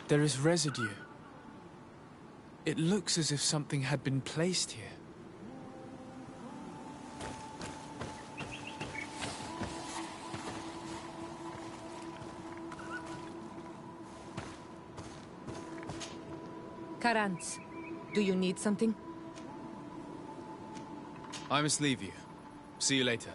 There is residue. It looks as if something had been placed here. Karantz, do you need something? I must leave you. See you later.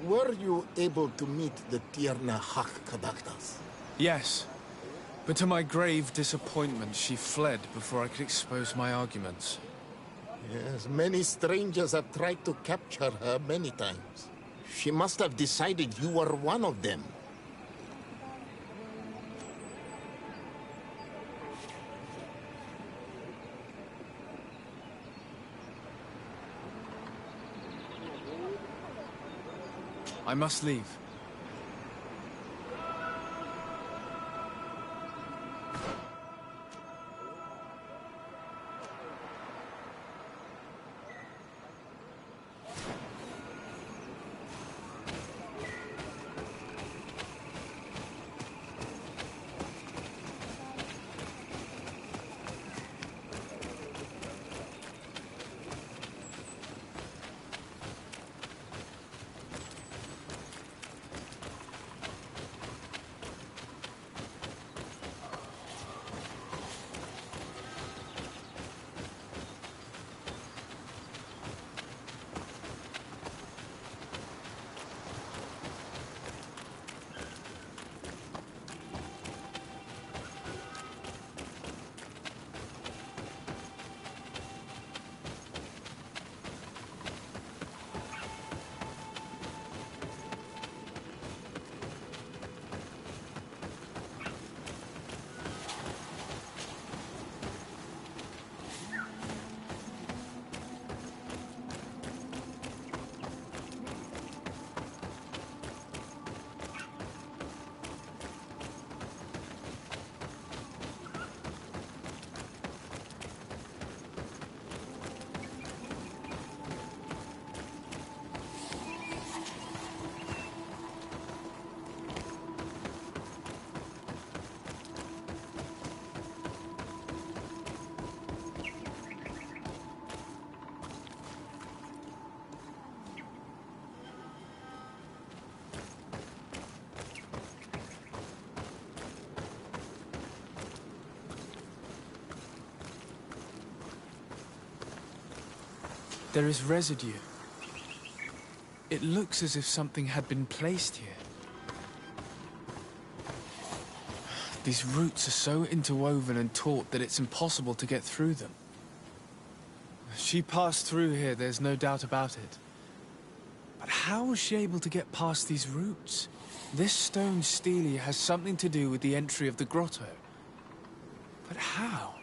Were you able to meet the Tierna Hak Kadaktas? Yes. But to my grave disappointment, she fled before I could expose my arguments. Yes, many strangers have tried to capture her many times. She must have decided you were one of them. I must leave. There is residue. It looks as if something had been placed here. These roots are so interwoven and taut that it's impossible to get through them. She passed through here, there's no doubt about it. But how was she able to get past these roots? This stone stele has something to do with the entry of the grotto. But how?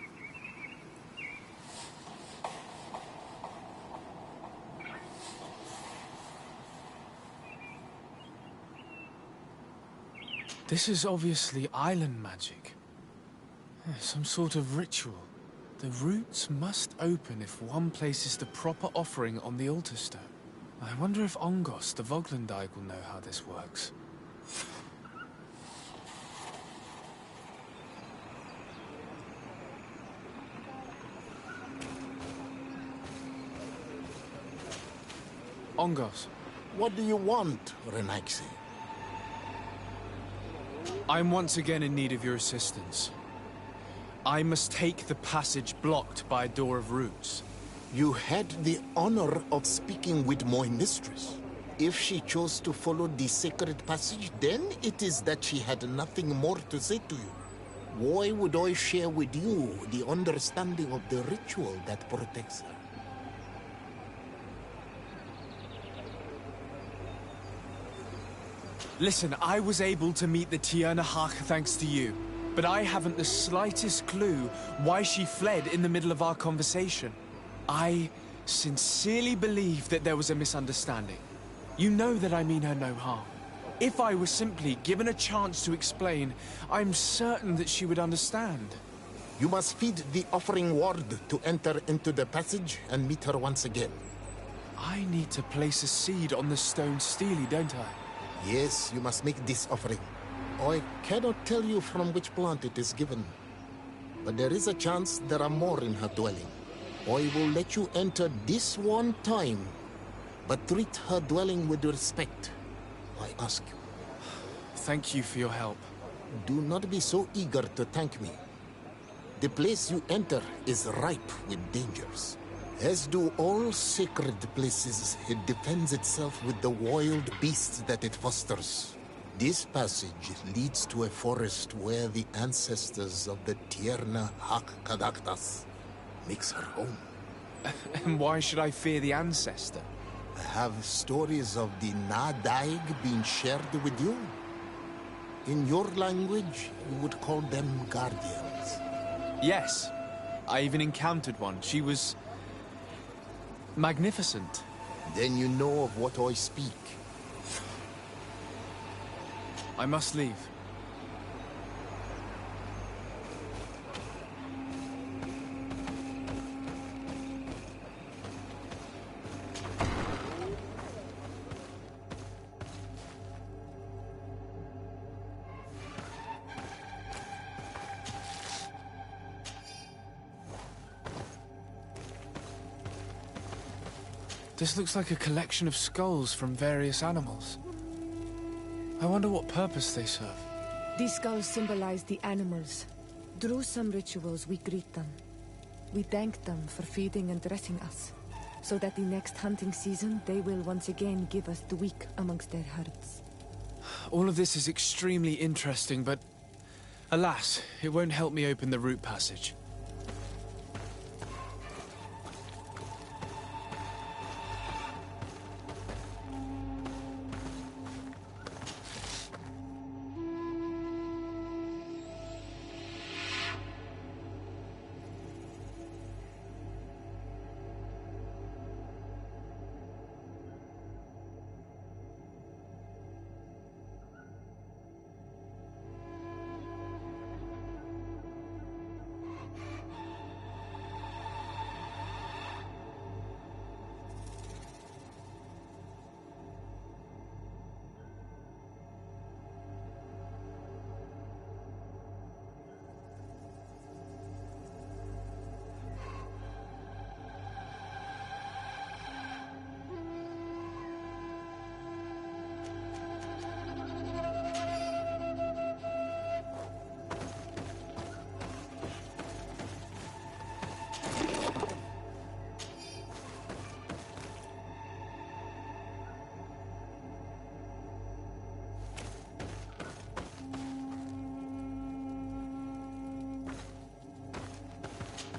This is obviously island magic. Some sort of ritual. The roots must open if one places the proper offering on the altar stone. I wonder if Ongos, the Voglandike, will know how this works. Ongos. What do you want, Renaxi? I'm once again in need of your assistance. I must take the passage blocked by a door of roots. You had the honor of speaking with my mistress. If she chose to follow the sacred passage, then it is that she had nothing more to say to you. Why would I share with you the understanding of the ritual that protects her? Listen, I was able to meet the Tierna Hak thanks to you, but I haven't the slightest clue why she fled in the middle of our conversation. I sincerely believe that there was a misunderstanding. You know that I mean her no harm. If I was simply given a chance to explain, I'm certain that she would understand. You must feed the offering ward to enter into the passage and meet her once again. I need to place a seed on the stone stele, don't I? Yes, you must make this offering. I cannot tell you from which plant it is given, but there is a chance there are more in her dwelling. I will let you enter this one time, but treat her dwelling with respect, I ask you. Thank you for your help. Do not be so eager to thank me. The place you enter is ripe with dangers. As do all sacred places, it defends itself with the wild beasts that it fosters. This passage leads to a forest where the ancestors of the Tierna Hak Kadaktas makes her home. And why should I fear the ancestor? Have stories of the Nadaig been shared with you? In your language, you would call them guardians. Yes. I even encountered one. She was magnificent. Then you know of what I speak. I must leave. This looks like a collection of skulls from various animals. I wonder what purpose they serve. These skulls symbolize the animals. Through some rituals, we greet them. We thank them for feeding and dressing us, so that the next hunting season, they will once again give us the weak amongst their herds. All of this is extremely interesting, but alas, it won't help me open the root passage.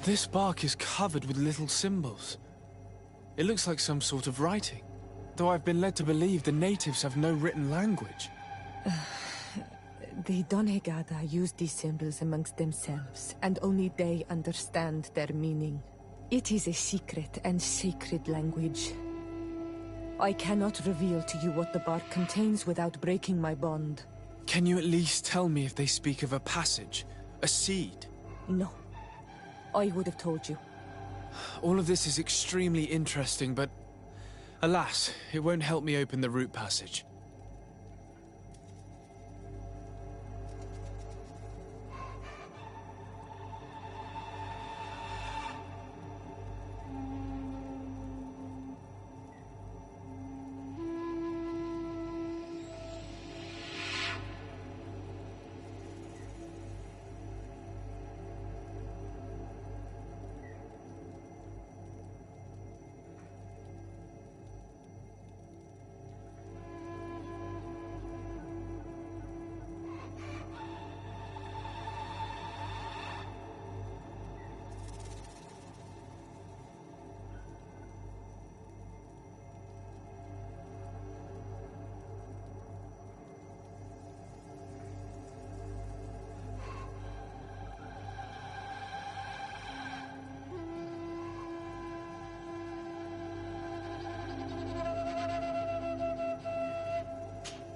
This bark is covered with little symbols. It looks like some sort of writing, though I've been led to believe the natives have no written language. The Donegada use these symbols amongst themselves, and only they understand their meaning. It is a secret and sacred language. I cannot reveal to you what the bark contains without breaking my bond. Can you at least tell me if they speak of a passage, a seed? No. I would have told you. All of this is extremely interesting, but alas, it won't help me open the root passage.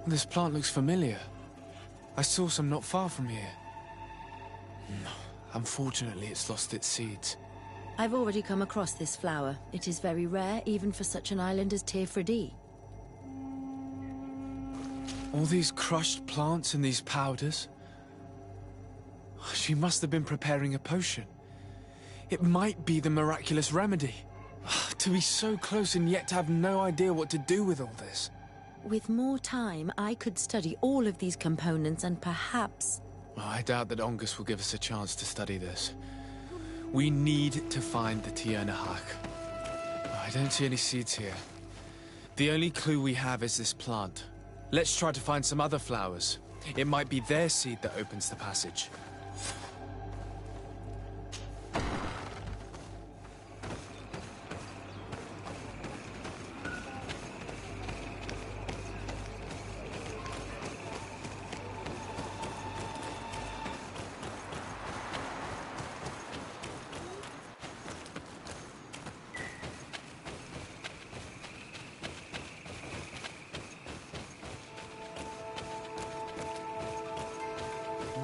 This plant looks familiar. I saw some not far from here. Unfortunately, it's lost its seeds. I've already come across this flower. It is very rare, even for such an island as Teirfredi. All these crushed plants and these powders. She must have been preparing a potion. It might be the miraculous remedy. To be so close and yet to have no idea what to do with all this. With more time, I could study all of these components and perhaps... Well, I doubt that Ongus will give us a chance to study this. We need to find the Tierna Hak. I don't see any seeds here. The only clue we have is this plant. Let's try to find some other flowers. It might be their seed that opens the passage.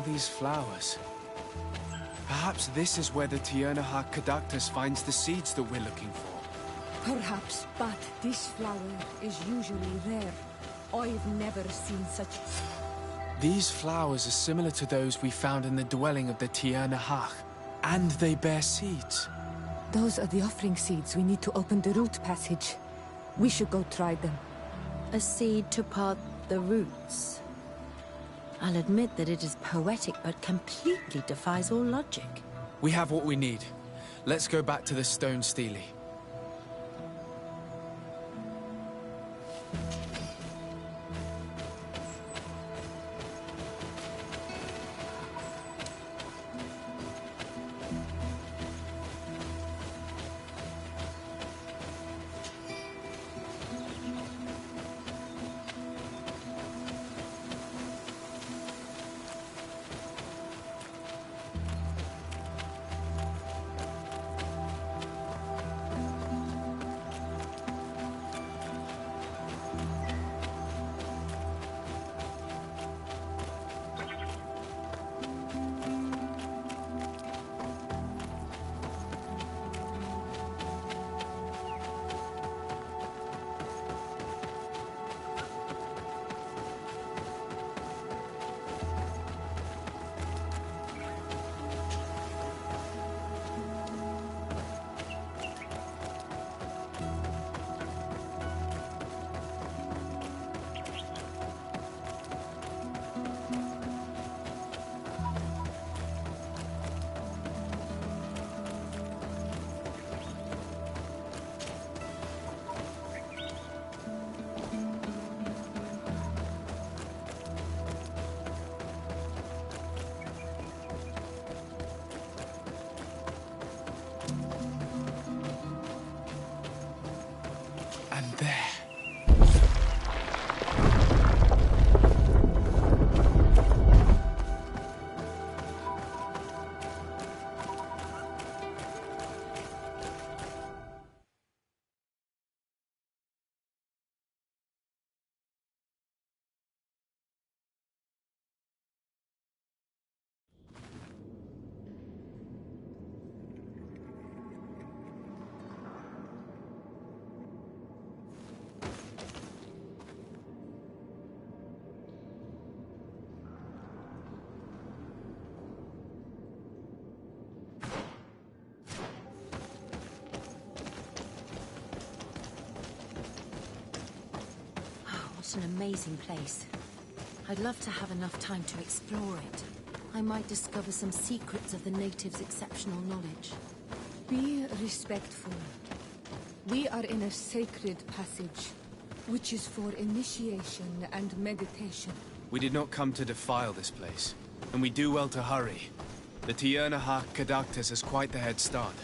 These flowers. Perhaps this is where the Tiernaha Caductus finds the seeds that we're looking for. Perhaps, but this flower is usually rare. I've never seen such... These flowers are similar to those we found in the dwelling of the Tiernaha, and they bear seeds. Those are the offering seeds we need to open the root passage. We should go try them. A seed to part the roots. I'll admit that it is poetic, but completely defies all logic. We have what we need. Let's go back to the stone stele. What an amazing place. I'd love to have enough time to explore it. I might discover some secrets of the natives' exceptional knowledge. Be respectful. We are in a sacred passage, which is for initiation and meditation. We did not come to defile this place, and we do well to hurry. The Tiernaha Caductus has quite the head start.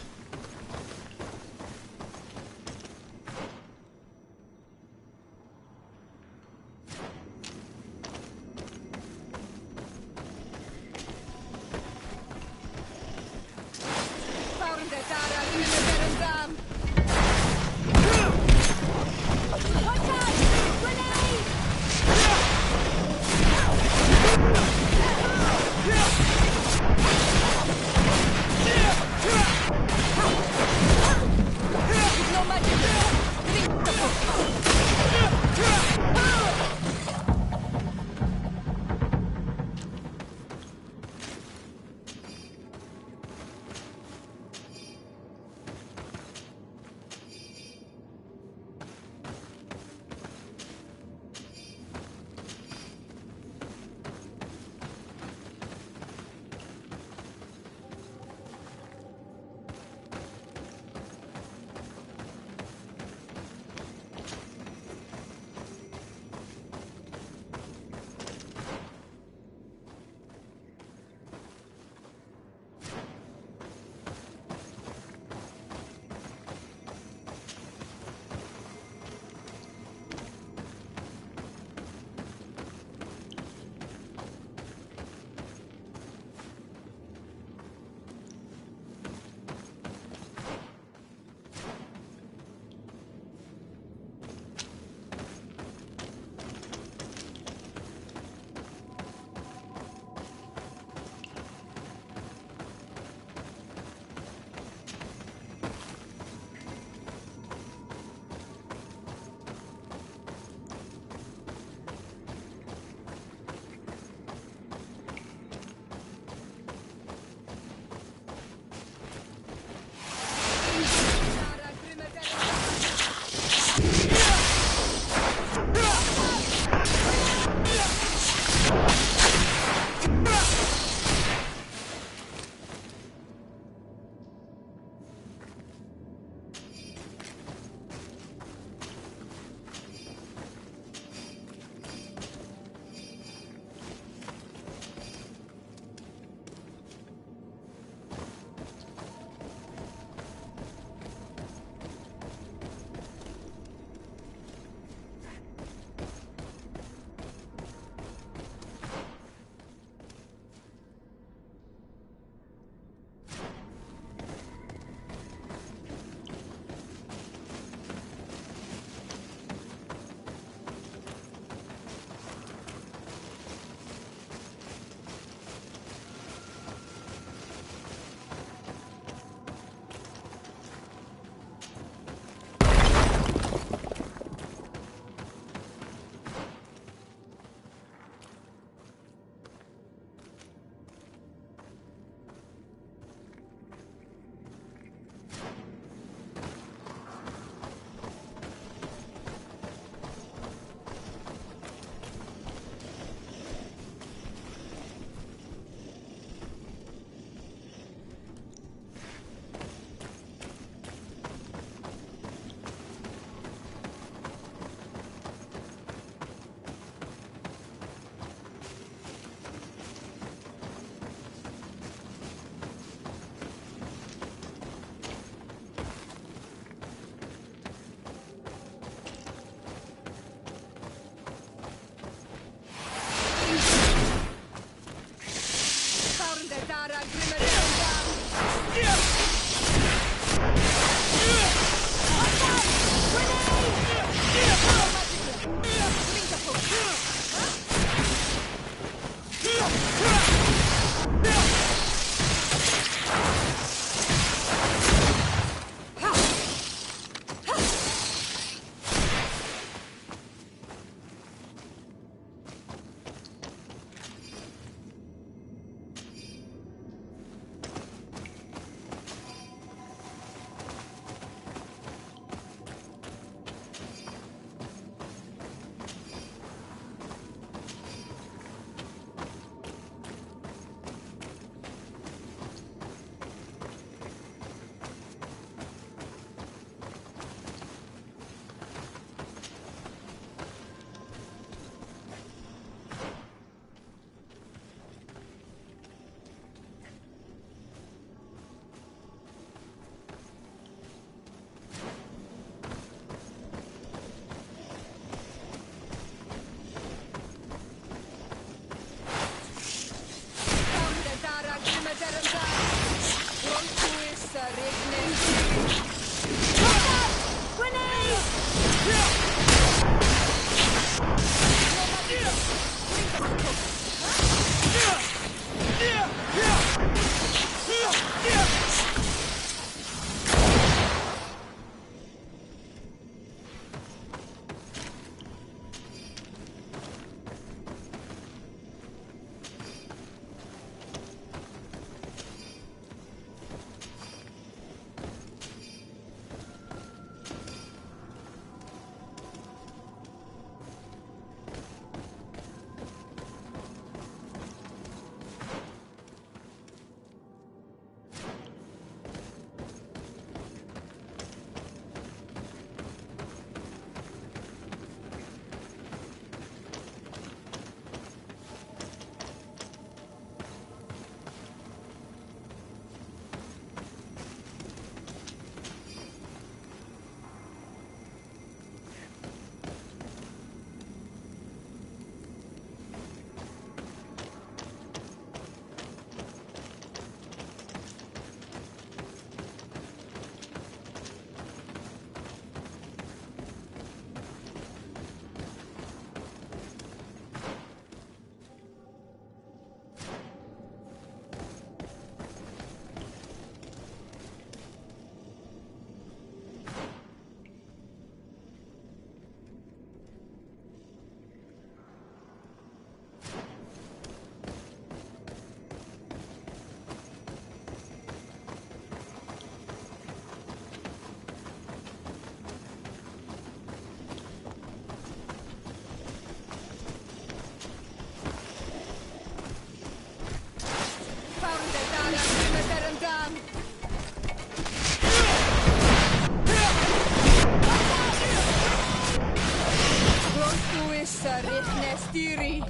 Stiri!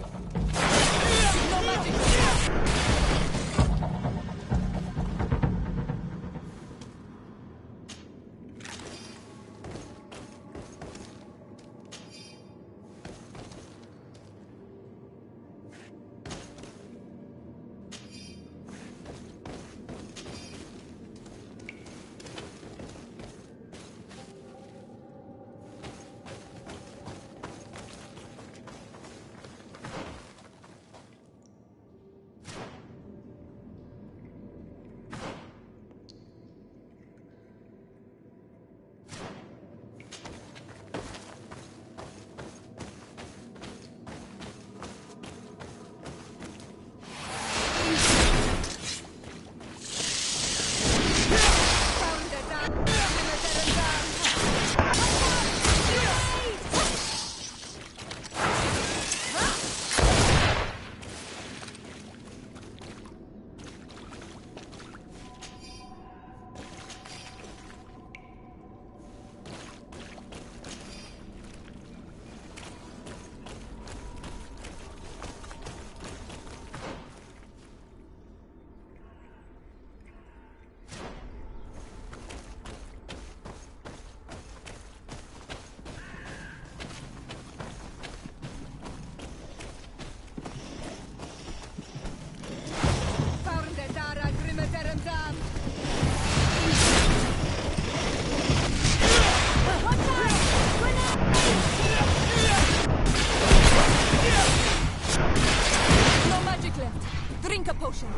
No magic! Drink a potion.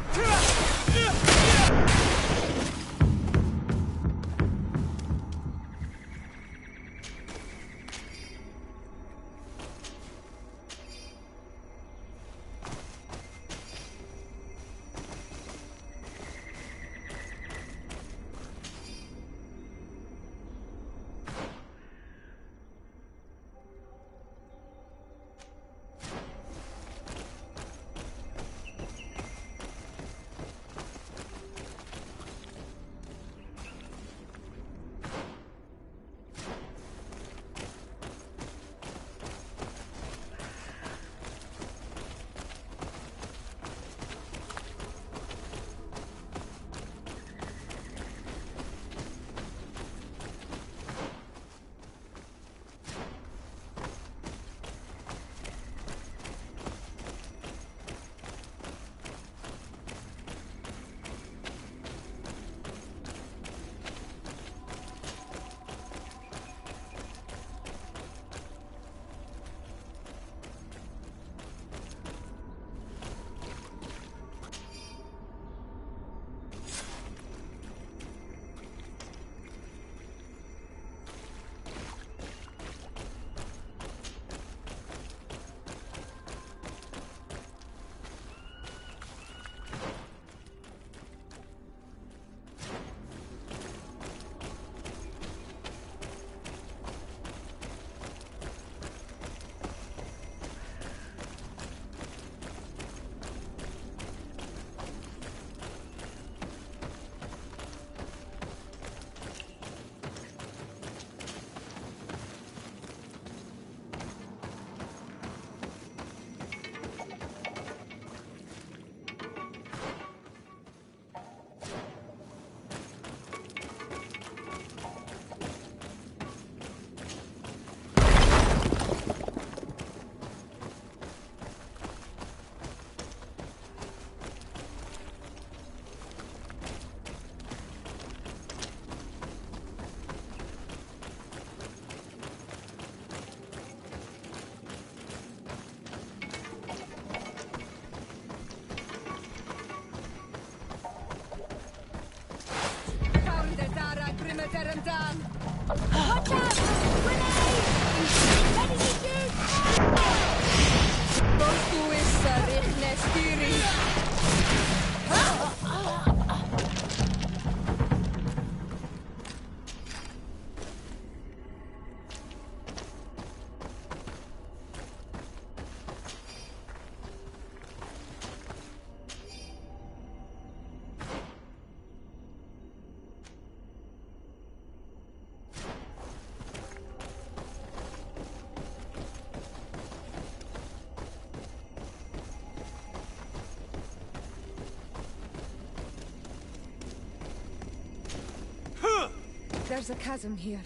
There's a chasm here.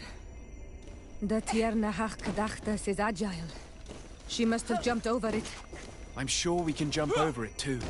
The Tierna Hachkadachtas is agile. She must have jumped over it. I'm sure we can jump over it too.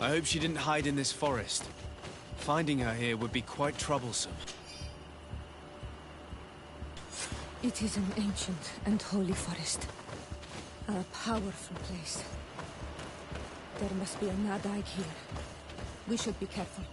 I hope she didn't hide in this forest. Finding her here would be quite troublesome. It is an ancient and holy forest. A powerful place. There must be a Nadaig here. We should be careful.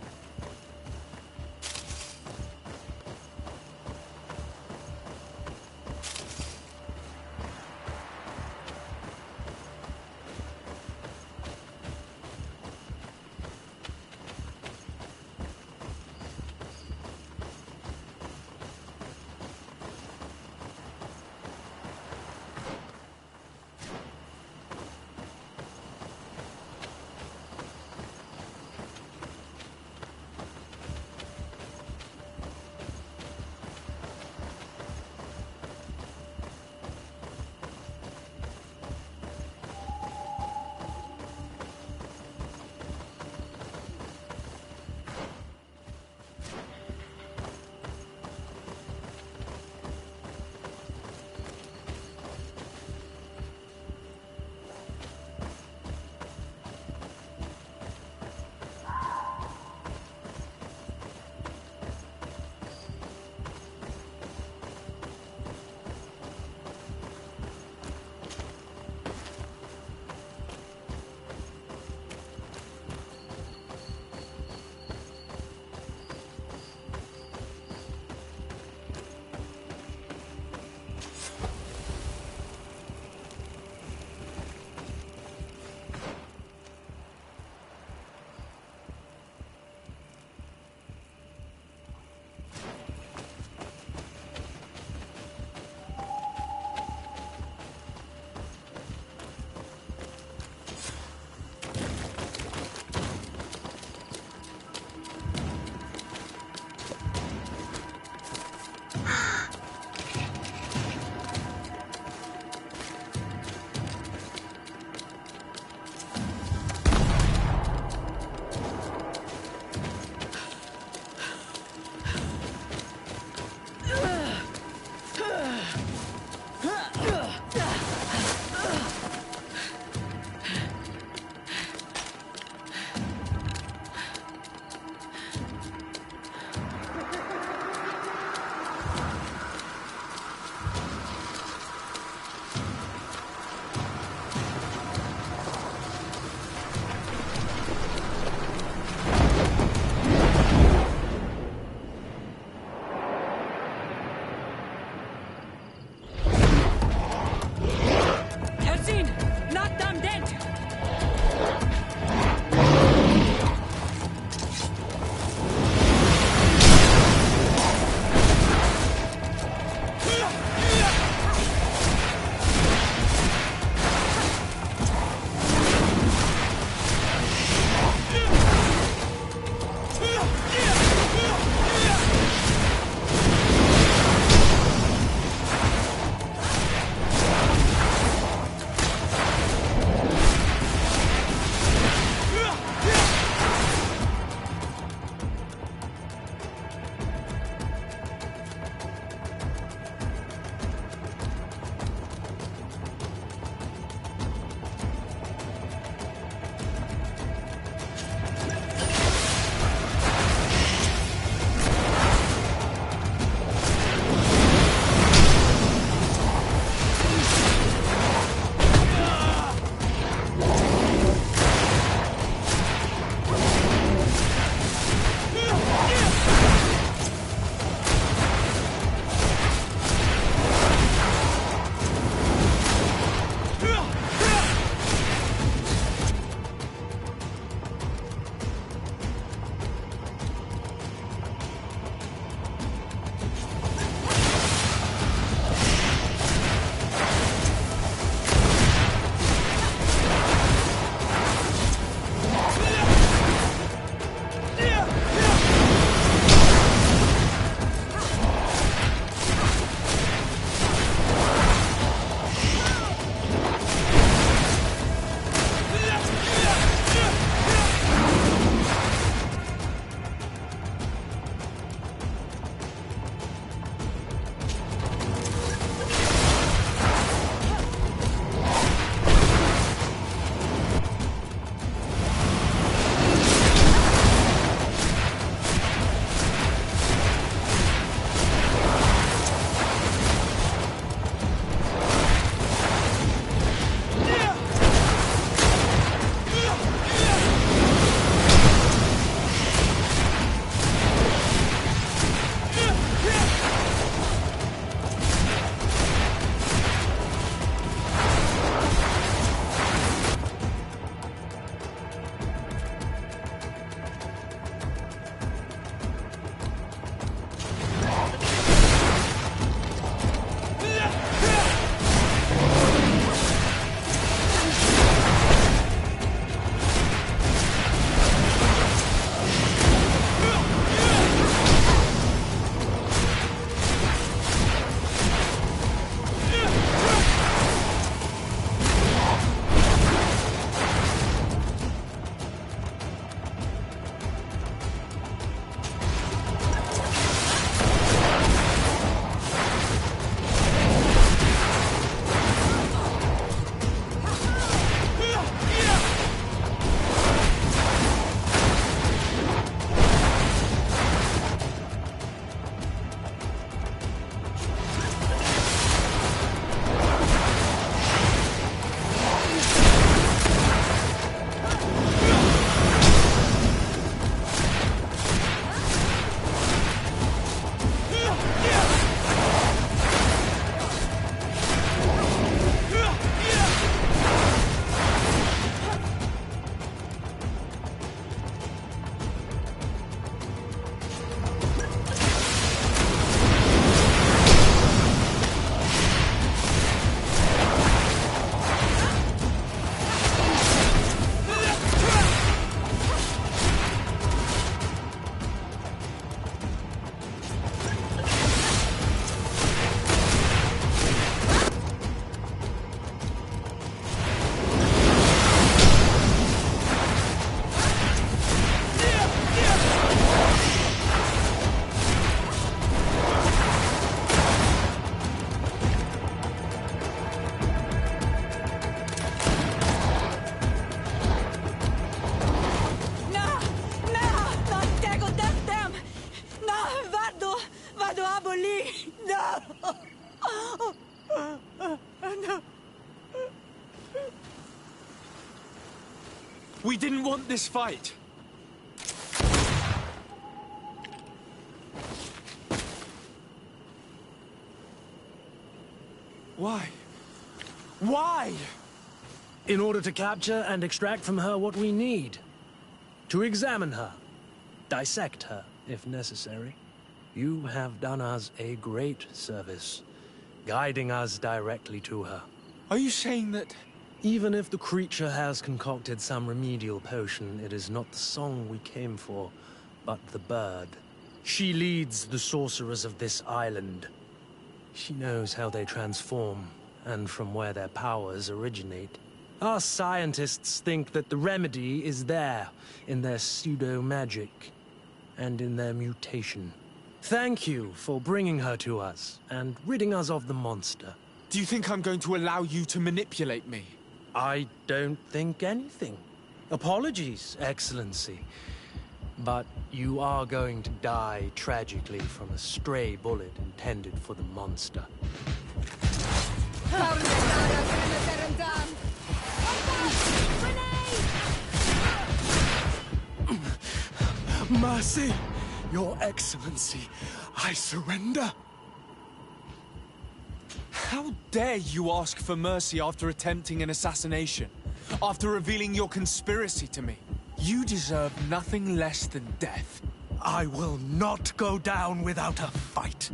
We didn't want this fight. Why? Why? In order to capture and extract from her what we need. To examine her. Dissect her, if necessary. You have done us a great service, guiding us directly to her. Are you saying that... Even if the creature has concocted some remedial potion, it is not the song we came for, but the bird. She leads the sorcerers of this island. She knows how they transform, and from where their powers originate. Our scientists think that the remedy is there, in their pseudo-magic, and in their mutation. Thank you for bringing her to us, and ridding us of the monster. Do you think I'm going to allow you to manipulate me? I don't think anything. Apologies, Excellency. But you are going to die tragically from a stray bullet intended for the monster. Mercy, Your Excellency, I surrender. How dare you ask for mercy after attempting an assassination? After revealing your conspiracy to me? You deserve nothing less than death. I will not go down without a fight.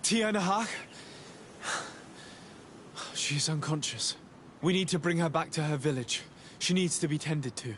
Tiana, she's unconscious. We need to bring her back to her village. She needs to be tended to.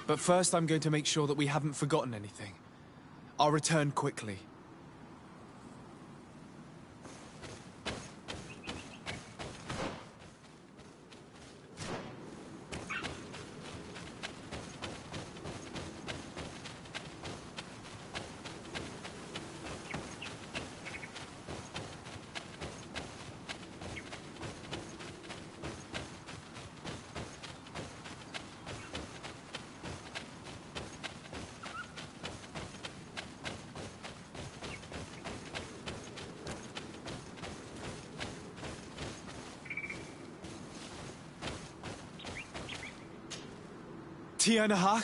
But first, I'm going to make sure that we haven't forgotten anything. I'll return quickly. Tiana,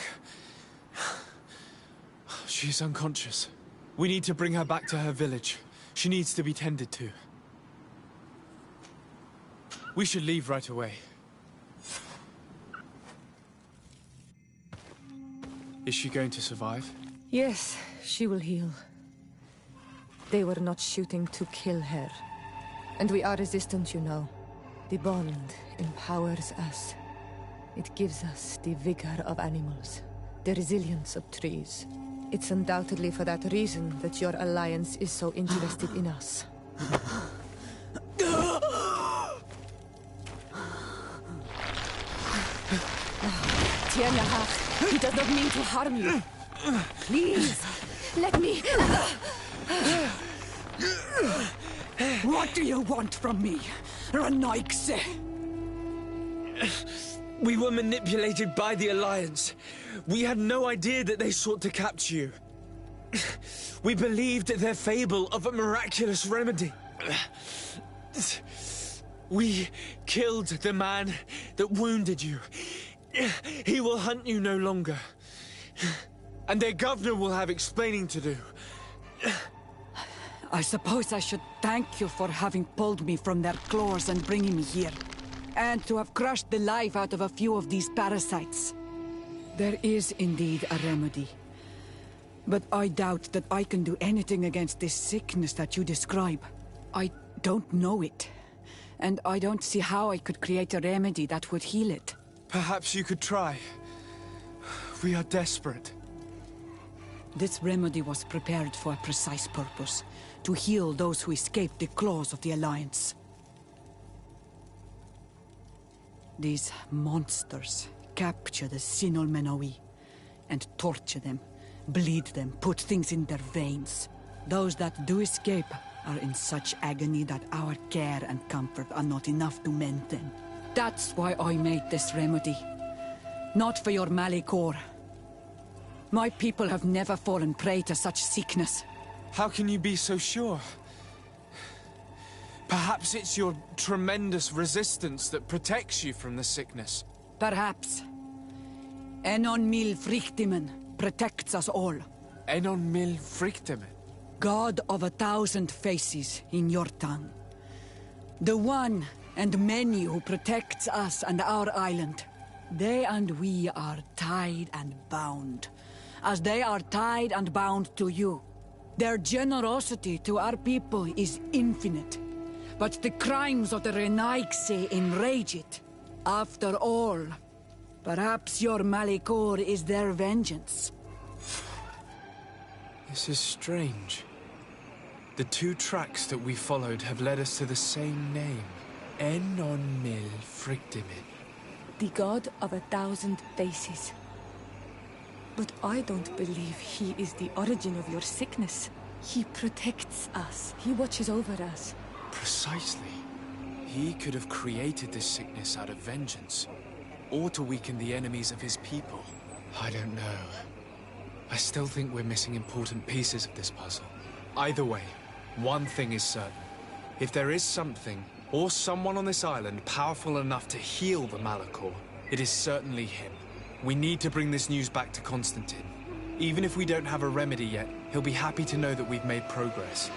she's unconscious. We need to bring her back to her village. She needs to be tended to. We should leave right away. Is she going to survive? Yes, she will heal. They were not shooting to kill her. And we are resistant, you know. The bond empowers us. It gives us the vigor of animals, the resilience of trees. It's undoubtedly for that reason that your alliance is so interested in us. Tiana, he does not mean to harm you. Please, Let me... What do you want from me, Renaigse? We were manipulated by the Alliance. We had no idea that they sought to capture you. We believed their fable of a miraculous remedy. We killed the man that wounded you. He will hunt you no longer. And their governor will have explaining to do. I suppose I should thank you for having pulled me from their claws and bringing me here. And to have crushed the life out of a few of these parasites. There is indeed a remedy. But I doubt that I can do anything against this sickness that you describe. I don't know it. And I don't see how I could create a remedy that would heal it. Perhaps you could try. We are desperate. This remedy was prepared for a precise purpose. To heal those who escaped the claws of the Alliance. These monsters capture the Sinol Menoi and torture them, bleed them, put things in their veins. Those that do escape are in such agony that our care and comfort are not enough to mend them. That's why I made this remedy. Not for your Malikor. My people have never fallen prey to such sickness. How can you be so sure? Perhaps it's your tremendous resistance that protects you from the sickness. Perhaps. Enon Mil Frictimen protects us all. Enon Mil Frictimen? God of 1,000 faces in your tongue. The one and many who protects us and our island. They and we are tied and bound, as they are tied and bound to you. Their generosity to our people is infinite, but the crimes of the Renaigse enrage it. After all, perhaps your Malikor is their vengeance. This is strange. The two tracks that we followed have led us to the same name. Enon Mil Frictimen. The god of 1,000 faces. But I don't believe he is the origin of your sickness. He protects us. He watches over us. Precisely. He could have created this sickness out of vengeance, or to weaken the enemies of his people. I don't know. I still think we're missing important pieces of this puzzle. Either way, one thing is certain. If there is something, or someone on this island powerful enough to heal the Malikor, it is certainly him. We need to bring this news back to Constantine. Even if we don't have a remedy yet, he'll be happy to know that we've made progress.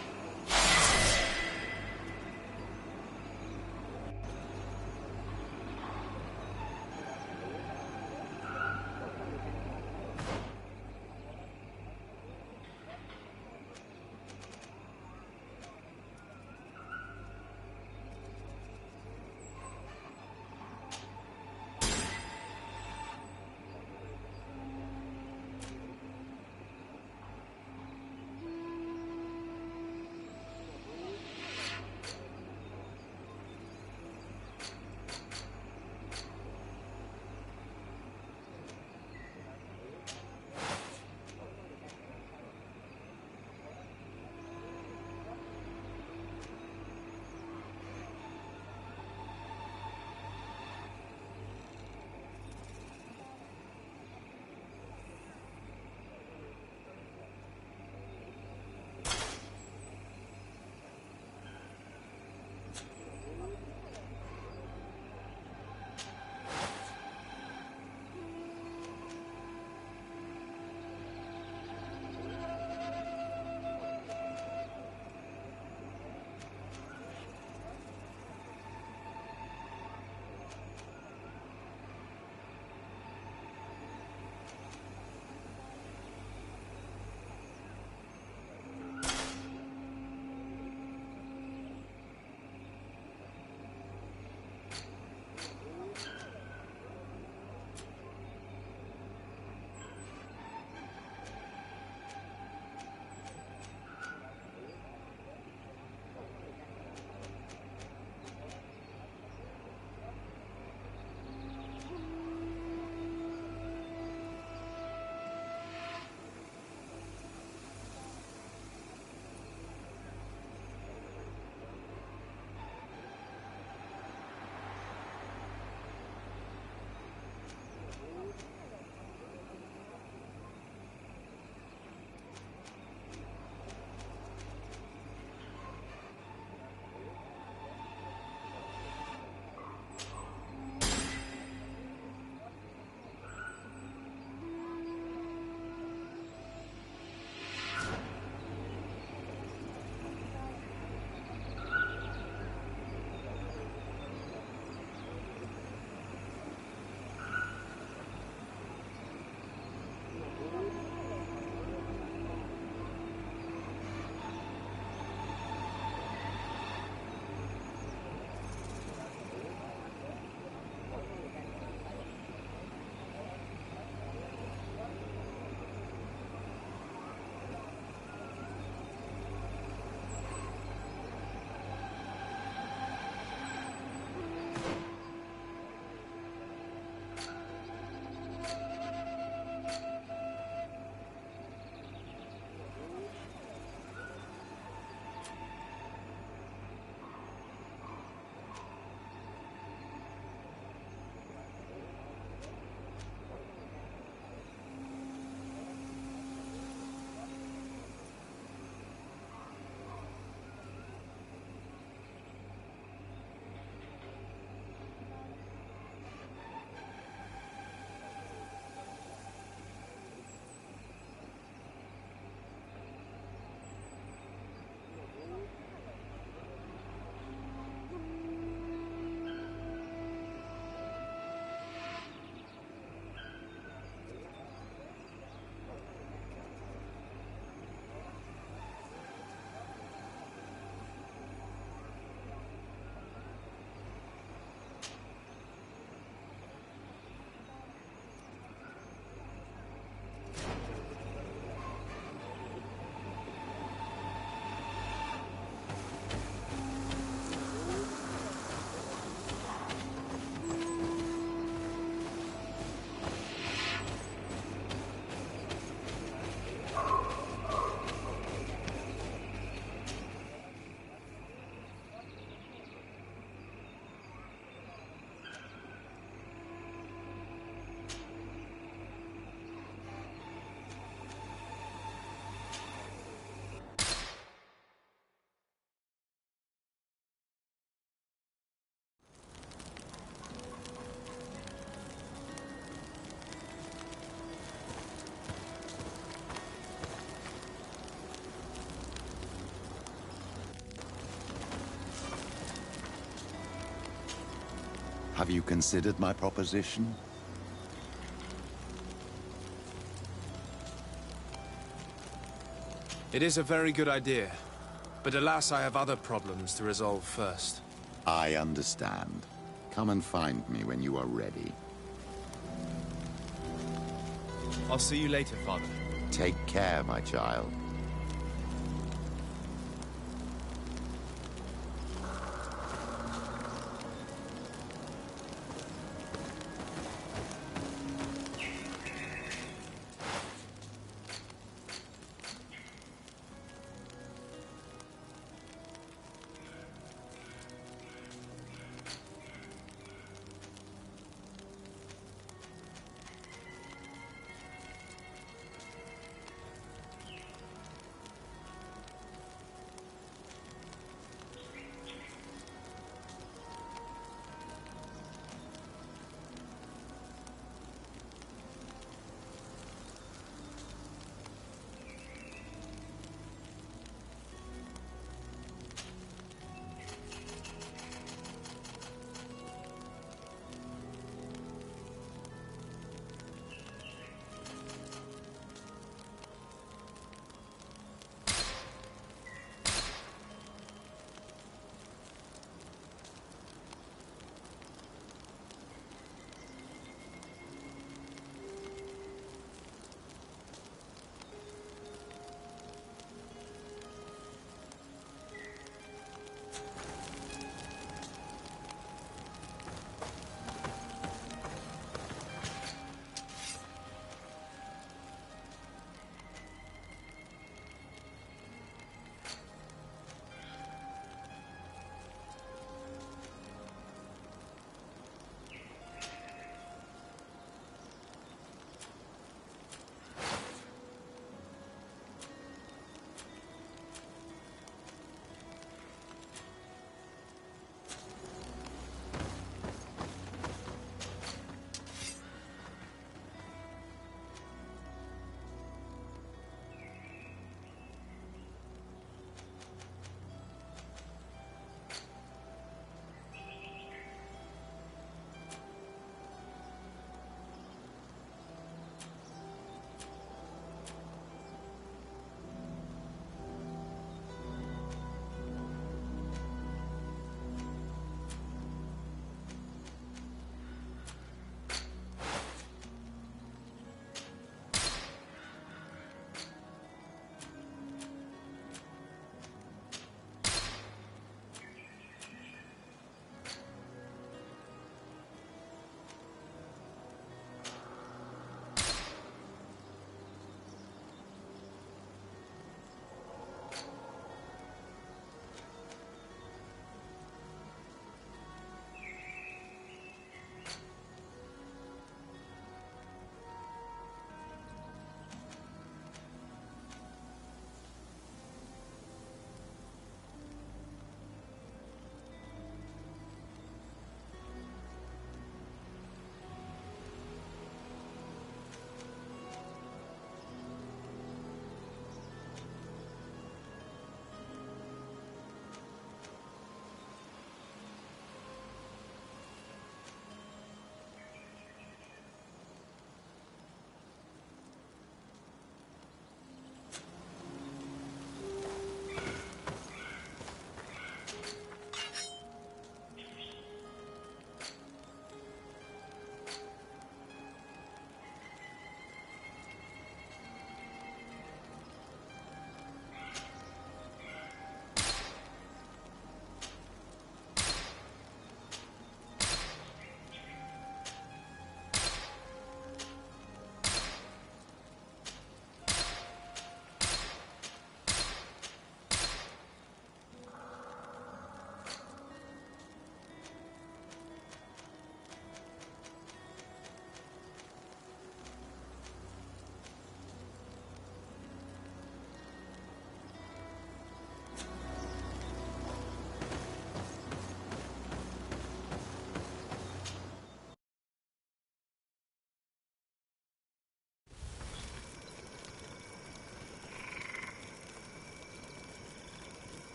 Have you considered my proposition? It is a very good idea, but alas, I have other problems to resolve first. I understand. Come and find me when you are ready. I'll see you later, Father. Take care, my child.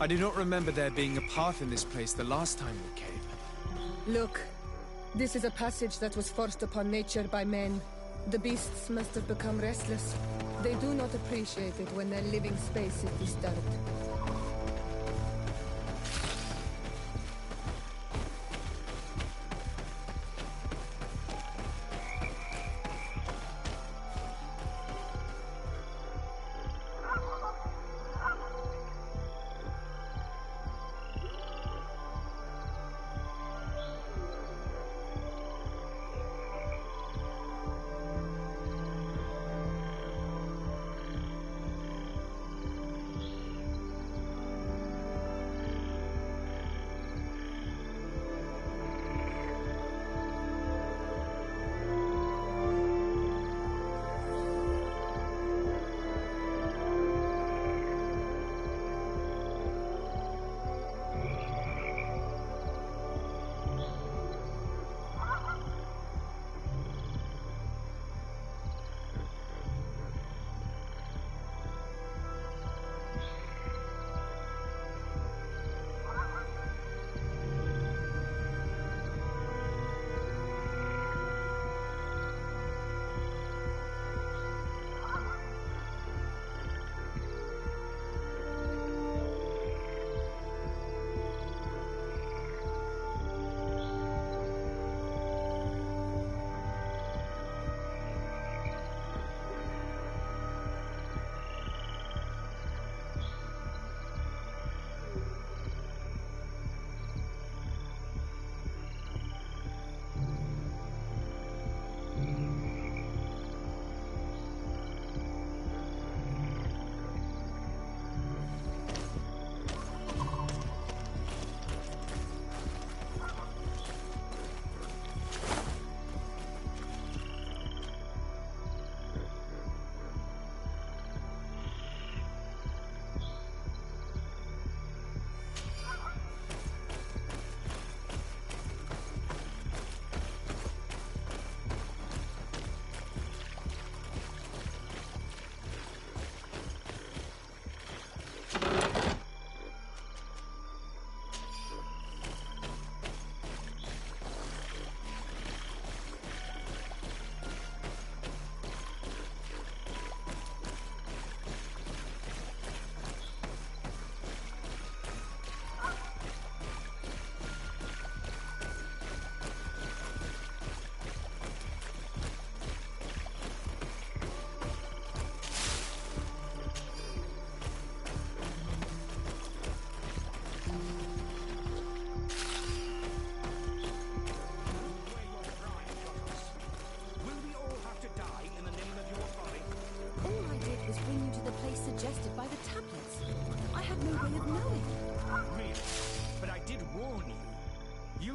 I do not remember there being a path in this place the last time we came. Look, this is a passage that was forced upon nature by men. The beasts must have become restless. They do not appreciate it when their living space is disturbed.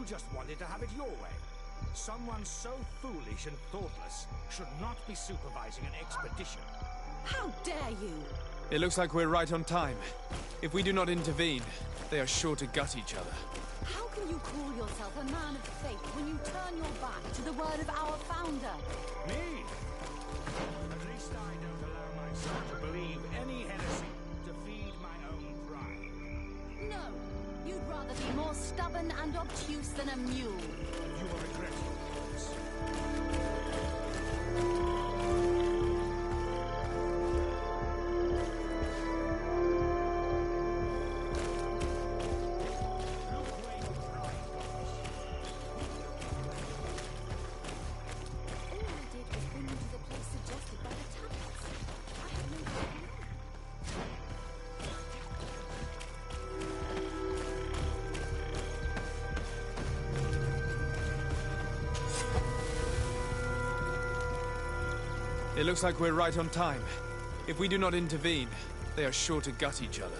just wanted to have it your way. Someone so foolish and thoughtless should not be supervising an expedition. How dare you! It looks like we're right on time. If we do not intervene, they are sure to gut each other. How can you call yourself a man of faith when you turn your back to the word of our founder? Me? At least I don't allow myself to believe any heresy to feed my own pride. No, you'd rather be more stubborn and obtuse than a mule. You will regret your words. It looks like we're right on time. If we do not intervene, they are sure to gut each other.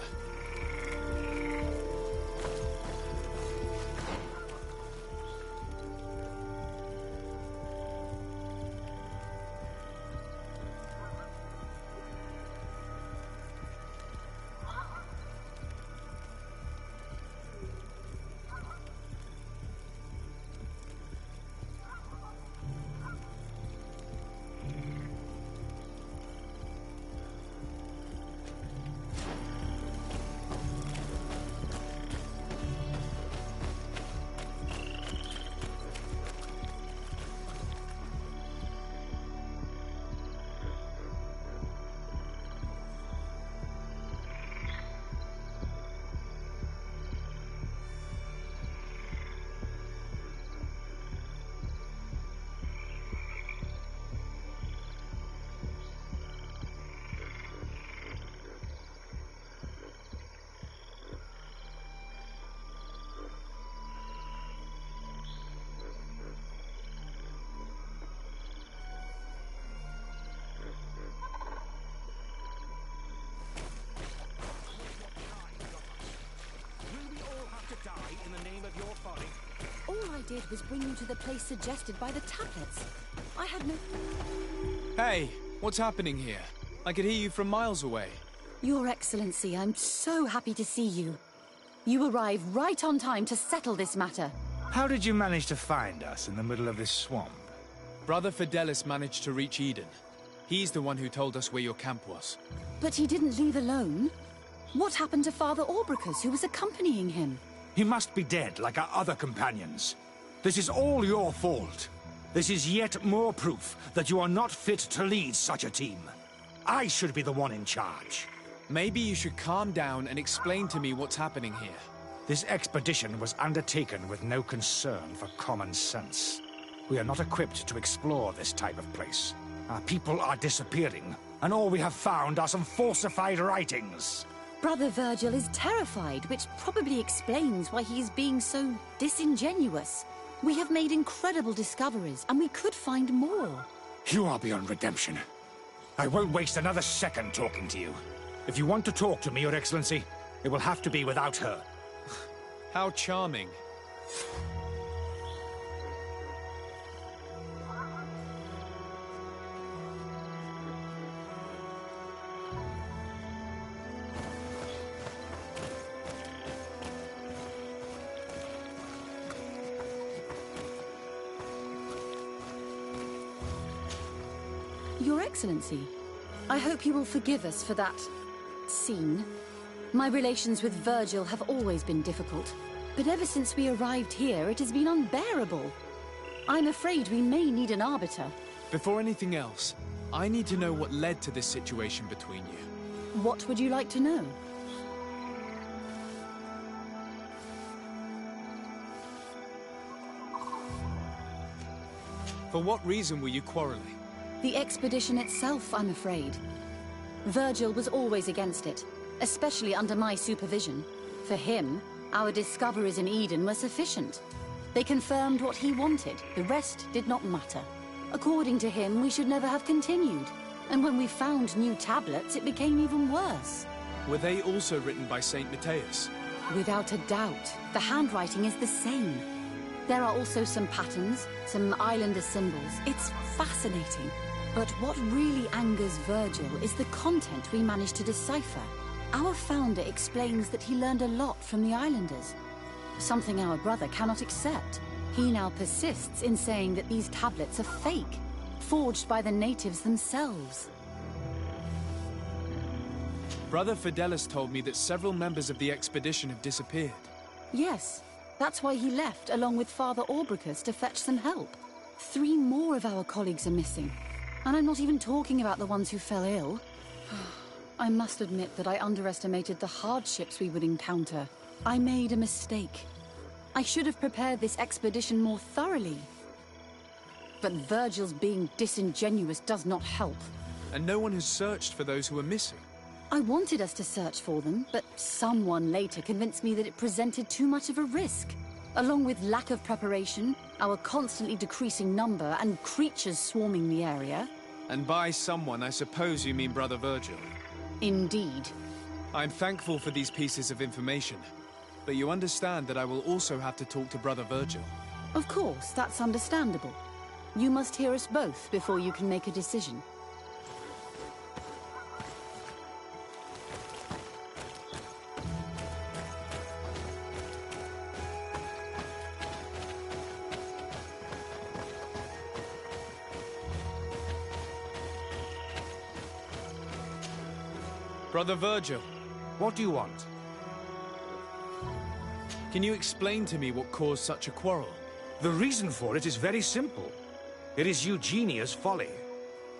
did was bring you to the place suggested by the tablets. I had no... Hey, what's happening here? I could hear you from miles away. Your Excellency, I'm so happy to see you. You arrived right on time to settle this matter. How did you manage to find us in the middle of this swamp? Brother Fidelis managed to reach Eden. He's the one who told us where your camp was. But he didn't leave alone. What happened to Father Orbricus, who was accompanying him? He must be dead, like our other companions. This is all your fault. This is yet more proof that you are not fit to lead such a team. I should be the one in charge. Maybe you should calm down and explain to me what's happening here. This expedition was undertaken with no concern for common sense. We are not equipped to explore this type of place. Our people are disappearing, and all we have found are some falsified writings. Brother Virgil is terrified, which probably explains why he is being so disingenuous. We have made incredible discoveries, and we could find more. You are beyond redemption. I won't waste another second talking to you. If you want to talk to me, Your Excellency, it will have to be without her. How charming. Your Excellency, I hope you will forgive us for that scene. My relations with Virgil have always been difficult, but ever since we arrived here, it has been unbearable. I'm afraid we may need an arbiter. Before anything else, I need to know what led to this situation between you. What would you like to know? For what reason were you quarreling? The expedition itself, I'm afraid. Virgil was always against it, especially under my supervision. For him, our discoveries in Eden were sufficient. They confirmed what he wanted. The rest did not matter. According to him, we should never have continued. And when we found new tablets, it became even worse. Were they also written by Saint Matthias? Without a doubt. The handwriting is the same. There are also some patterns, some islander symbols. It's fascinating. But what really angers Virgil is the content we managed to decipher. Our founder explains that he learned a lot from the islanders, something our brother cannot accept. He now persists in saying that these tablets are fake, forged by the natives themselves. Brother Fidelis told me that several members of the expedition have disappeared. Yes, that's why he left along with Father Orbricus to fetch some help. 3 more of our colleagues are missing. And I'm not even talking about the ones who fell ill. I must admit that I underestimated the hardships we would encounter. I made a mistake. I should have prepared this expedition more thoroughly. But Virgil's being disingenuous does not help. And no one has searched for those who are missing. I wanted us to search for them, but someone later convinced me that it presented too much of a risk. Along with lack of preparation, our constantly decreasing number, and creatures swarming the area. And by someone, I suppose you mean Brother Virgil. Indeed. I'm thankful for these pieces of information, but you understand that I will also have to talk to Brother Virgil. Of course, that's understandable. You must hear us both before you can make a decision. Brother Virgil, What do you want? can you explain to me what caused such a quarrel? The reason for it is very simple. It is Eugenia's folly.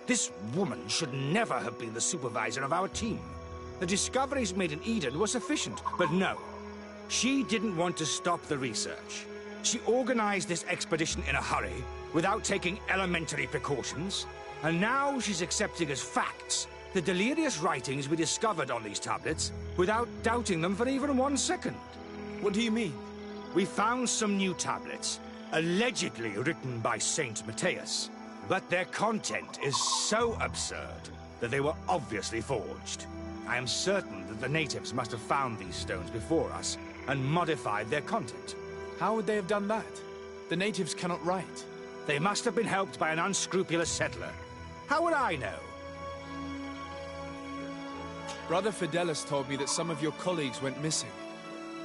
This woman should never have been the supervisor of our team. The discoveries made in Eden were sufficient, but no. She didn't want to stop the research. She organized this expedition in a hurry, without taking elementary precautions, and now she's accepting as facts the delirious writings we discovered on these tablets, without doubting them for even 1 second. What do you mean? We found some new tablets, allegedly written by Saint Matthias, but their content is so absurd that they were obviously forged. I am certain that the natives must have found these stones before us and modified their content. How would they have done that? The natives cannot write. They must have been helped by an unscrupulous settler. How would I know? Brother Fidelis told me that some of your colleagues went missing.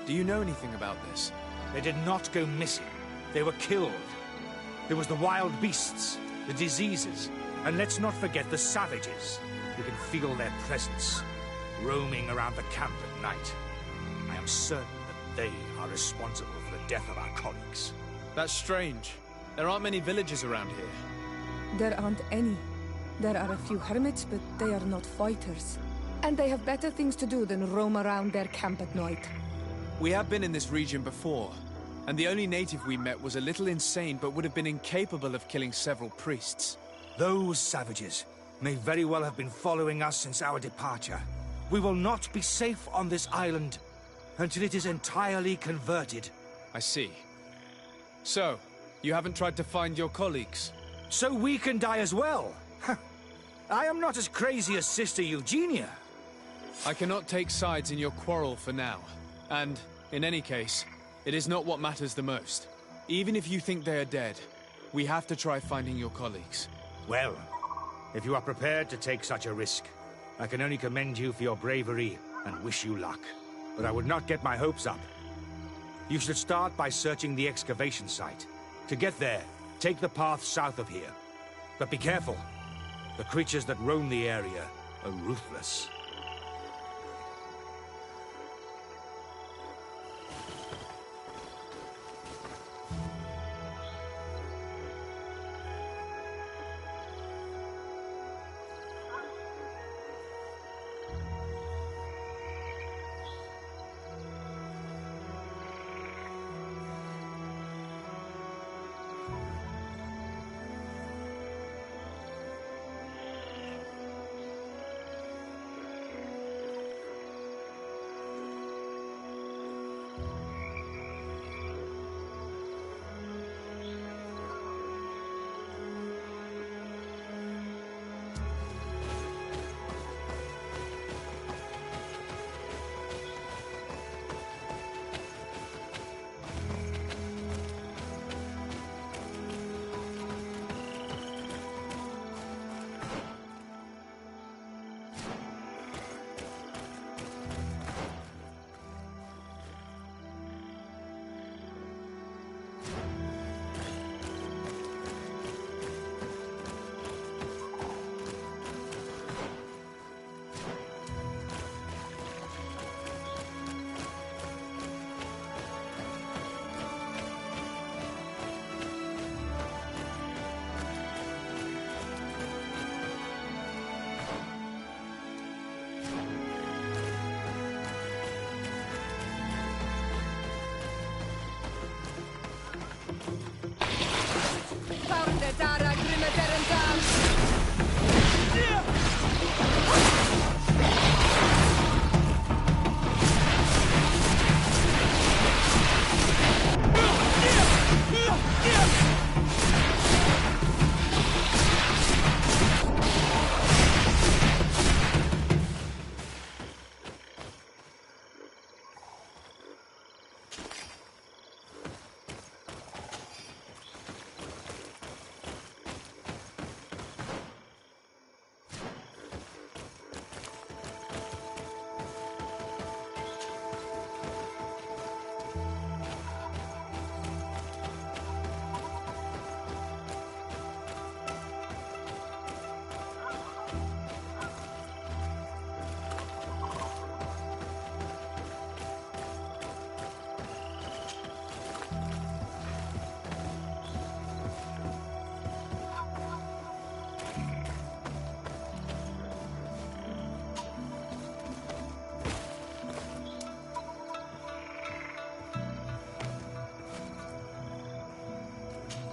Do you know anything about this? They did not go missing. They were killed. There was the wild beasts, the diseases, and let's not forget the savages. You can feel their presence, roaming around the camp at night. I am certain that they are responsible for the death of our colleagues. That's strange. There aren't many villages around here. There aren't any. There are a few hermits, but they are not fighters. And they have better things to do than roam around their camp at night. We have been in this region before, and the only native we met was a little insane but would have been incapable of killing several priests. Those savages may very well have been following us since our departure. We will not be safe on this island until it is entirely converted. I see. So, you haven't tried to find your colleagues? So we can die as well. I am not as crazy as Sister Eugenia. I cannot take sides in your quarrel for now. And, in any case, it is not what matters the most. Even if you think they are dead, we have to try finding your colleagues. Well, if you are prepared to take such a risk, I can only commend you for your bravery and wish you luck. But I would not get my hopes up. You should start by searching the excavation site. To get there, take the path south of here. But be careful. The creatures that roam the area are ruthless.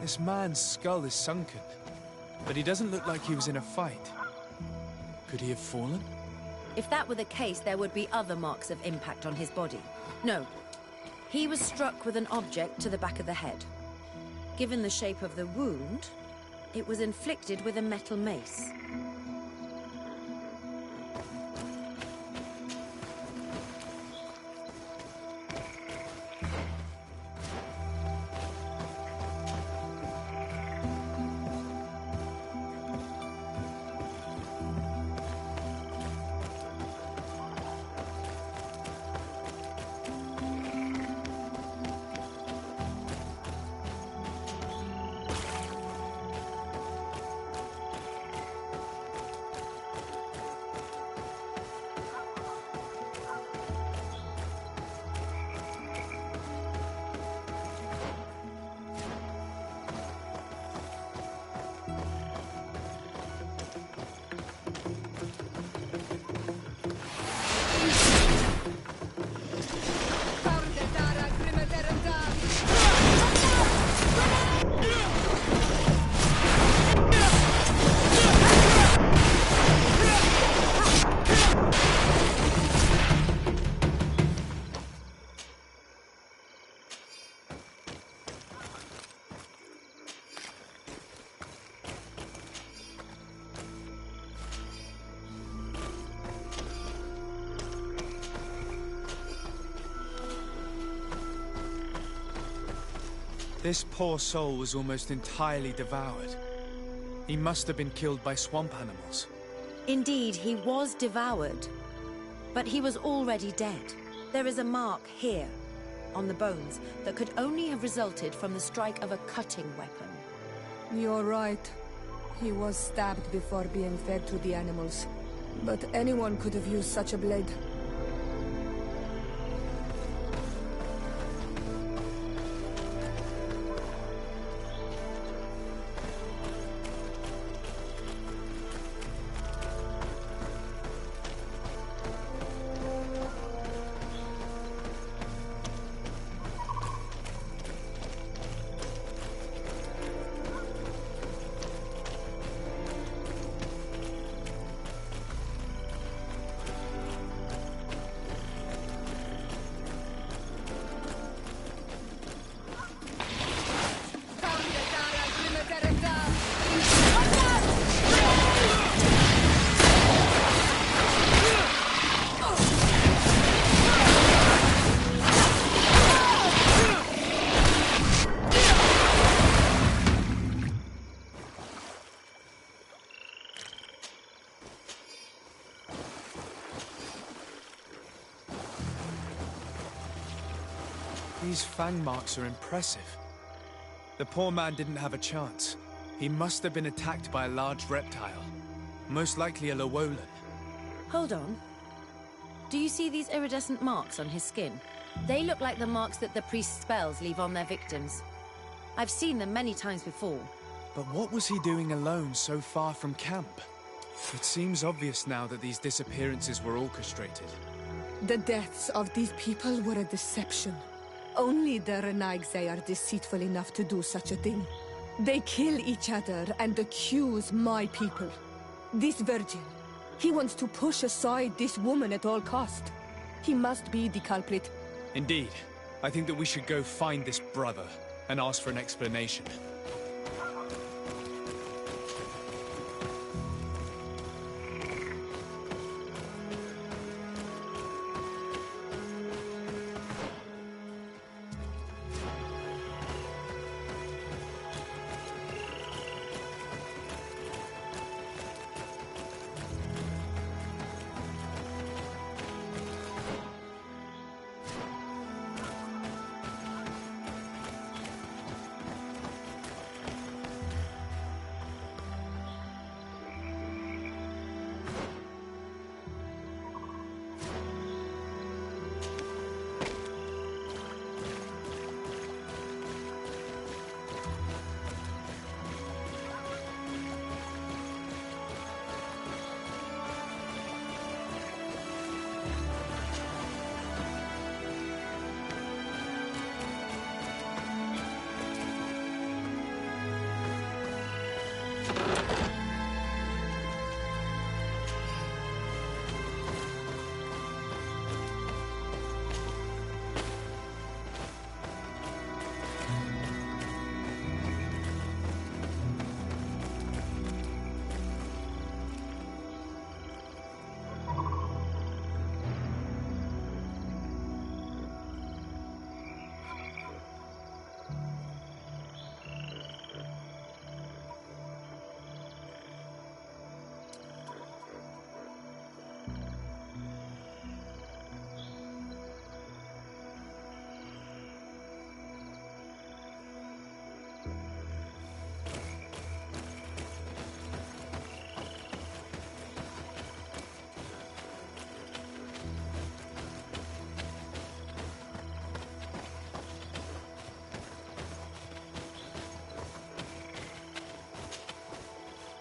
This man's skull is sunken, but he doesn't look like he was in a fight. Could he have fallen? If that were the case, there would be other marks of impact on his body. No. He was struck with an object to the back of the head. Given the shape of the wound, it was inflicted with a metal mace. This poor soul was almost entirely devoured. He must have been killed by swamp animals. Indeed, he was devoured. But he was already dead. There is a mark here, on the bones, that could only have resulted from the strike of a cutting weapon. You're right. He was stabbed before being fed to the animals. But anyone could have used such a blade. These fang marks are impressive. The poor man didn't have a chance. He must have been attacked by a large reptile. Most likely a Llewellyn. Hold on. Do you see these iridescent marks on his skin? They look like the marks that the priest's spells leave on their victims. I've seen them many times before. But what was he doing alone so far from camp? It seems obvious now that these disappearances were orchestrated. The deaths of these people were a deception. Only the Renaigse are deceitful enough to do such a thing. They kill each other and accuse my people. This virgin, he wants to push aside this woman at all cost. He must be the culprit. Indeed. I think that we should go find this brother and ask for an explanation.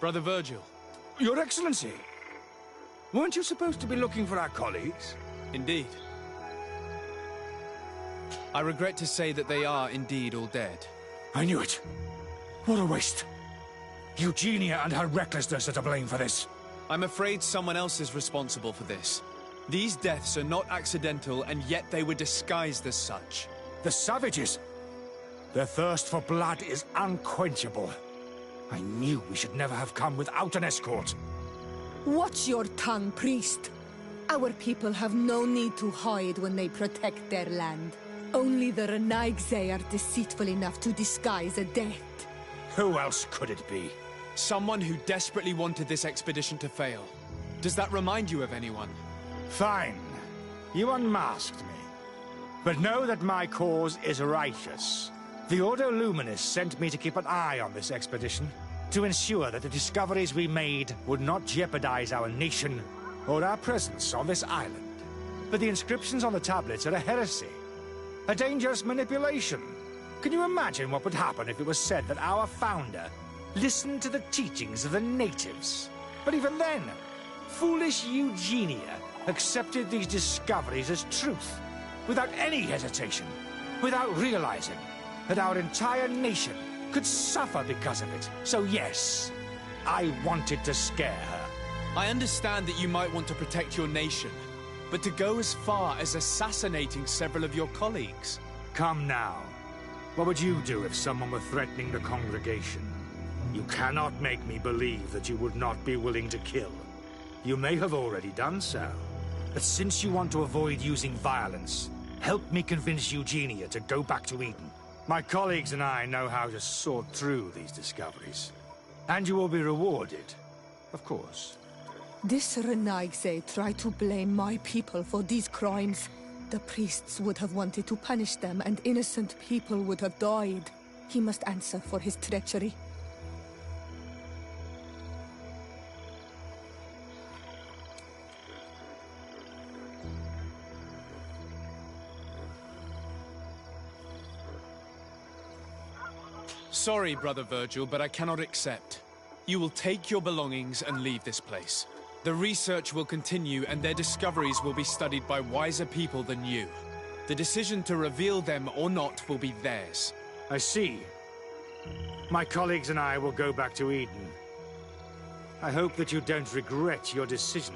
Brother Virgil. Your Excellency! Weren't you supposed to be looking for our colleagues? Indeed. I regret to say that they are indeed all dead. I knew it. What a waste. Eugenia and her recklessness are to blame for this. I'm afraid someone else is responsible for this. These deaths are not accidental, and yet they were disguised as such. The savages! Their thirst for blood is unquenchable. I knew we should never have come without an escort. Watch your tongue, priest. Our people have no need to hide when they protect their land. Only the Renaigse are deceitful enough to disguise a death. Who else could it be? Someone who desperately wanted this expedition to fail. Does that remind you of anyone? Fine. You unmasked me. But know that my cause is righteous. The Ordo Luminis sent me to keep an eye on this expedition, to ensure that the discoveries we made would not jeopardize our nation or our presence on this island. But the inscriptions on the tablets are a heresy, a dangerous manipulation. Can you imagine what would happen if it was said that our founder listened to the teachings of the natives? But even then, foolish Eugenia accepted these discoveries as truth, without any hesitation, without realizing that our entire nation could suffer because of it. So yes, I wanted to scare her. I understand that you might want to protect your nation, but to go as far as assassinating several of your colleagues? Come now. What would you do if someone were threatening the congregation? You cannot make me believe that you would not be willing to kill. You may have already done so. But since you want to avoid using violence, help me convince Eugenia to go back to Eden. My colleagues and I know how to sort through these discoveries. And you will be rewarded, of course. This Renaigse tried to blame my people for these crimes. The priests would have wanted to punish them, and innocent people would have died. He must answer for his treachery. Sorry, Brother Virgil, but I cannot accept. You will take your belongings and leave this place. The research will continue, and their discoveries will be studied by wiser people than you. The decision to reveal them or not will be theirs. I see. My colleagues and I will go back to Eden. I hope that you don't regret your decision.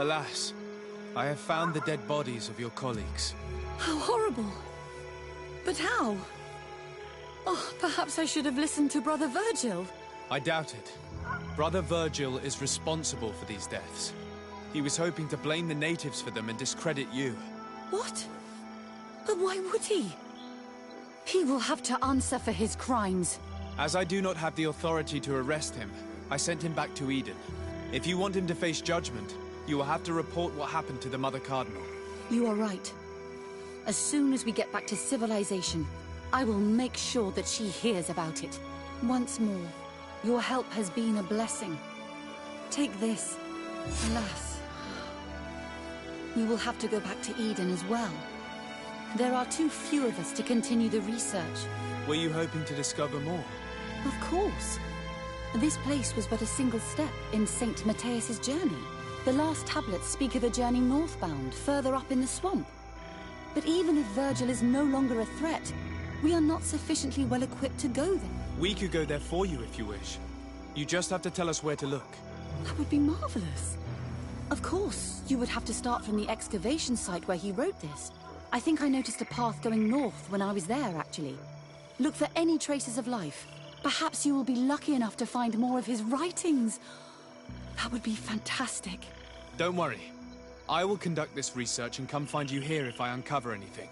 Alas, I have found the dead bodies of your colleagues. How horrible. But how? Oh, perhaps I should have listened to Brother Virgil. I doubt it. Brother Virgil is responsible for these deaths. He was hoping to blame the natives for them and discredit you. What? But why would he? He will have to answer for his crimes. As I do not have the authority to arrest him, I sent him back to Eden. If you want him to face judgment, you will have to report what happened to the Mother Cardinal. You are right. As soon as we get back to civilization, I will make sure that she hears about it. Once more, your help has been a blessing. Take this. Alas, we will have to go back to Eden as well. There are too few of us to continue the research. Were you hoping to discover more? Of course. This place was but a single step in St. Matthias's journey. The last tablets speak of a journey northbound, further up in the swamp. But even if Virgil is no longer a threat, we are not sufficiently well equipped to go there. We could go there for you if you wish. You just have to tell us where to look. That would be marvelous. Of course, you would have to start from the excavation site where he wrote this. I think I noticed a path going north when I was there, actually. Look for any traces of life. Perhaps you will be lucky enough to find more of his writings. That would be fantastic. Don't worry. I will conduct this research and come find you here if I uncover anything.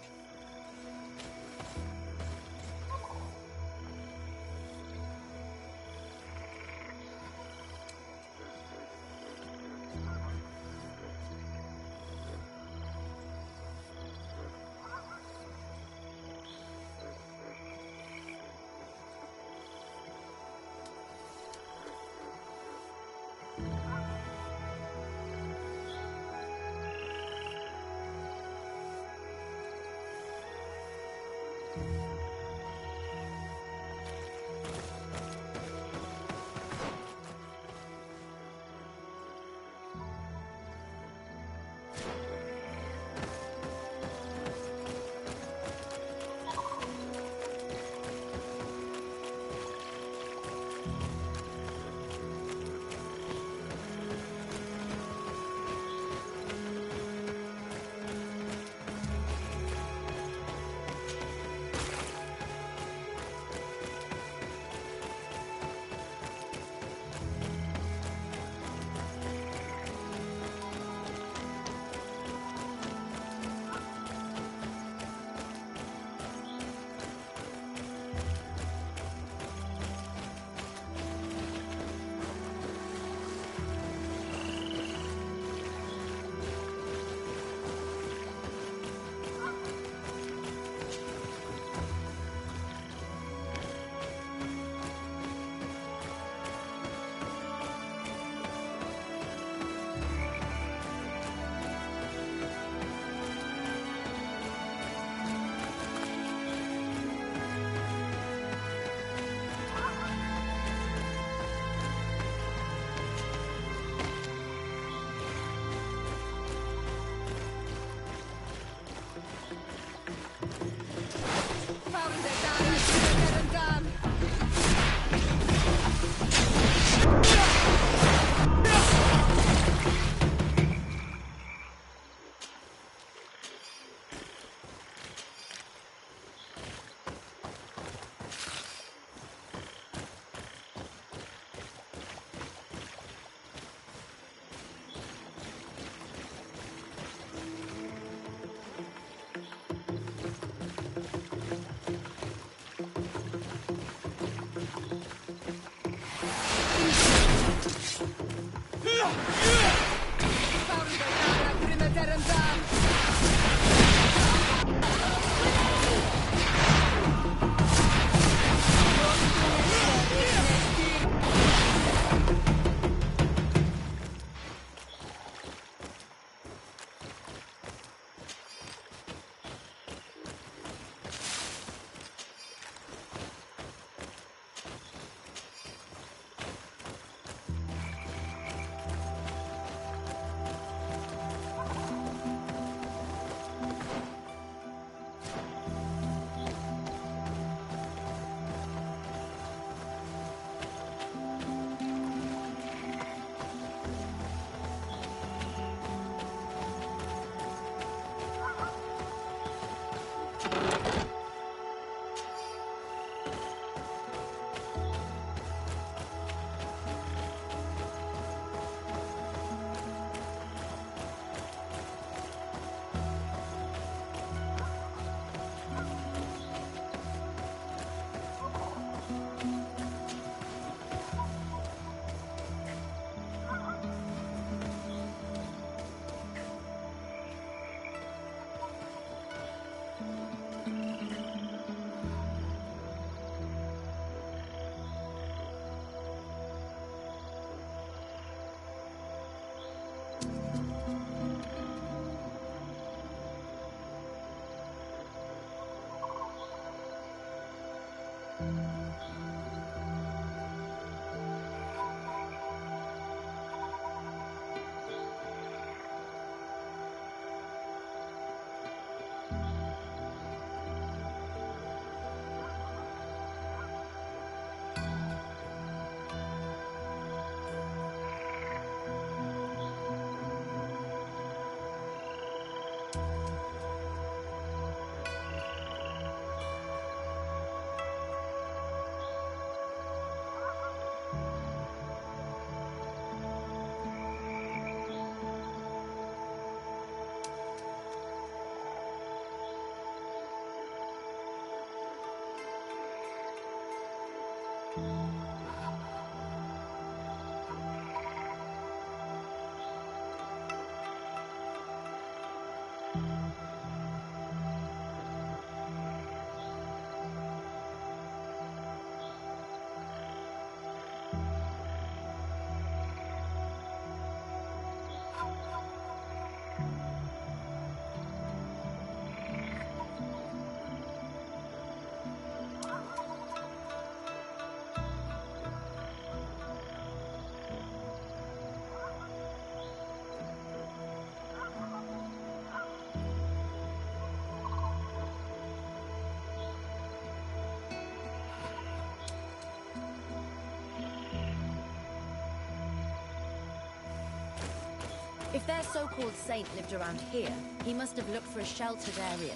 If their so-called saint lived around here, he must have looked for a sheltered area.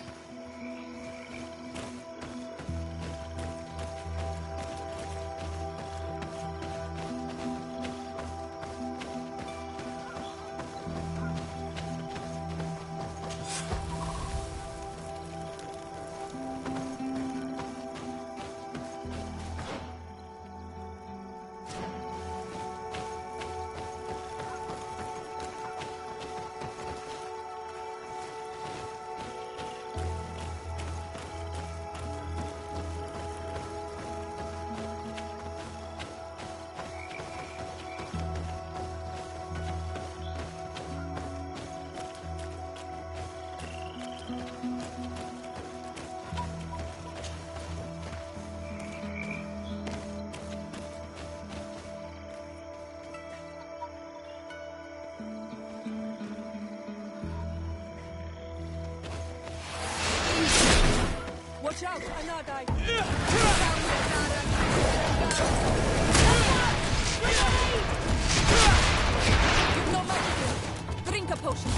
Watch out, Anadai! No magic! Drink a potion!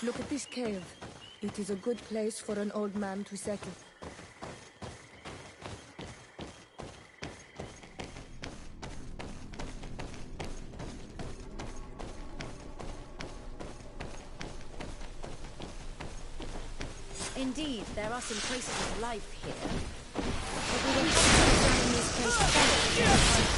Look at this cave. It is a good place for an old man to settle. Indeed, there are some traces of life here. But we will have to examine this place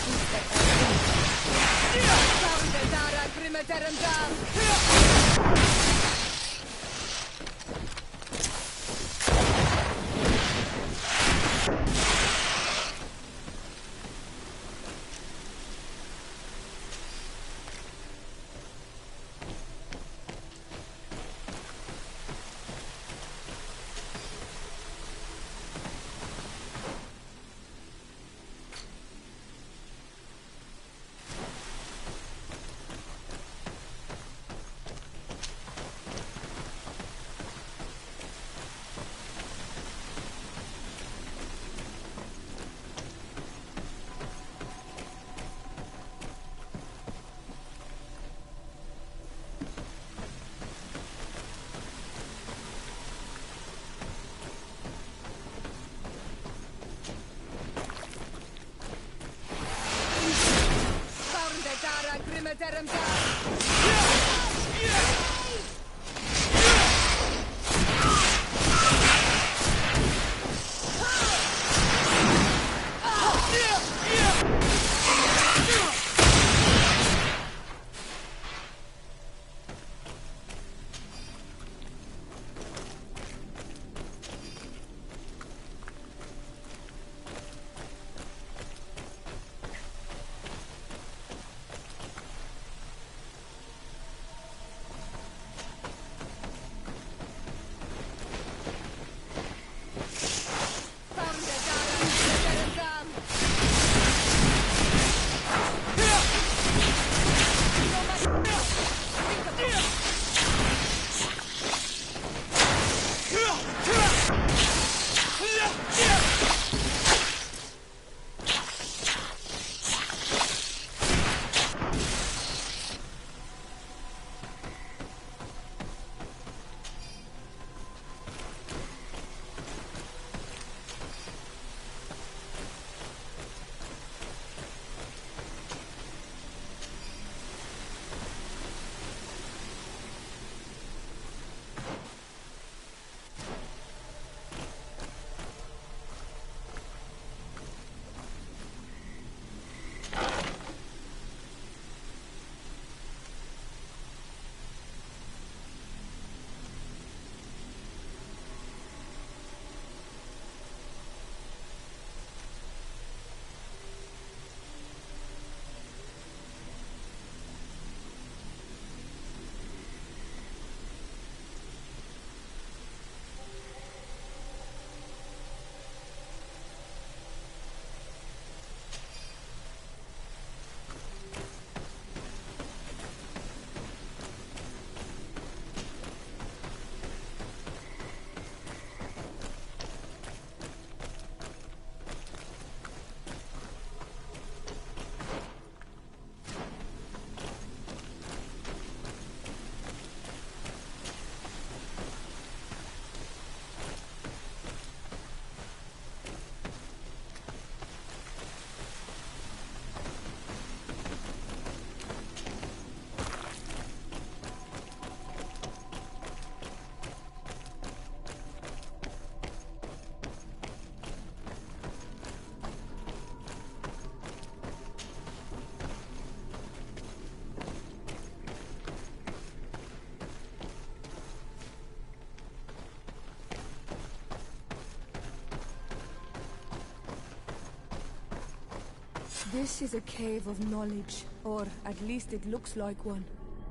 This is a cave of knowledge, or at least it looks like one.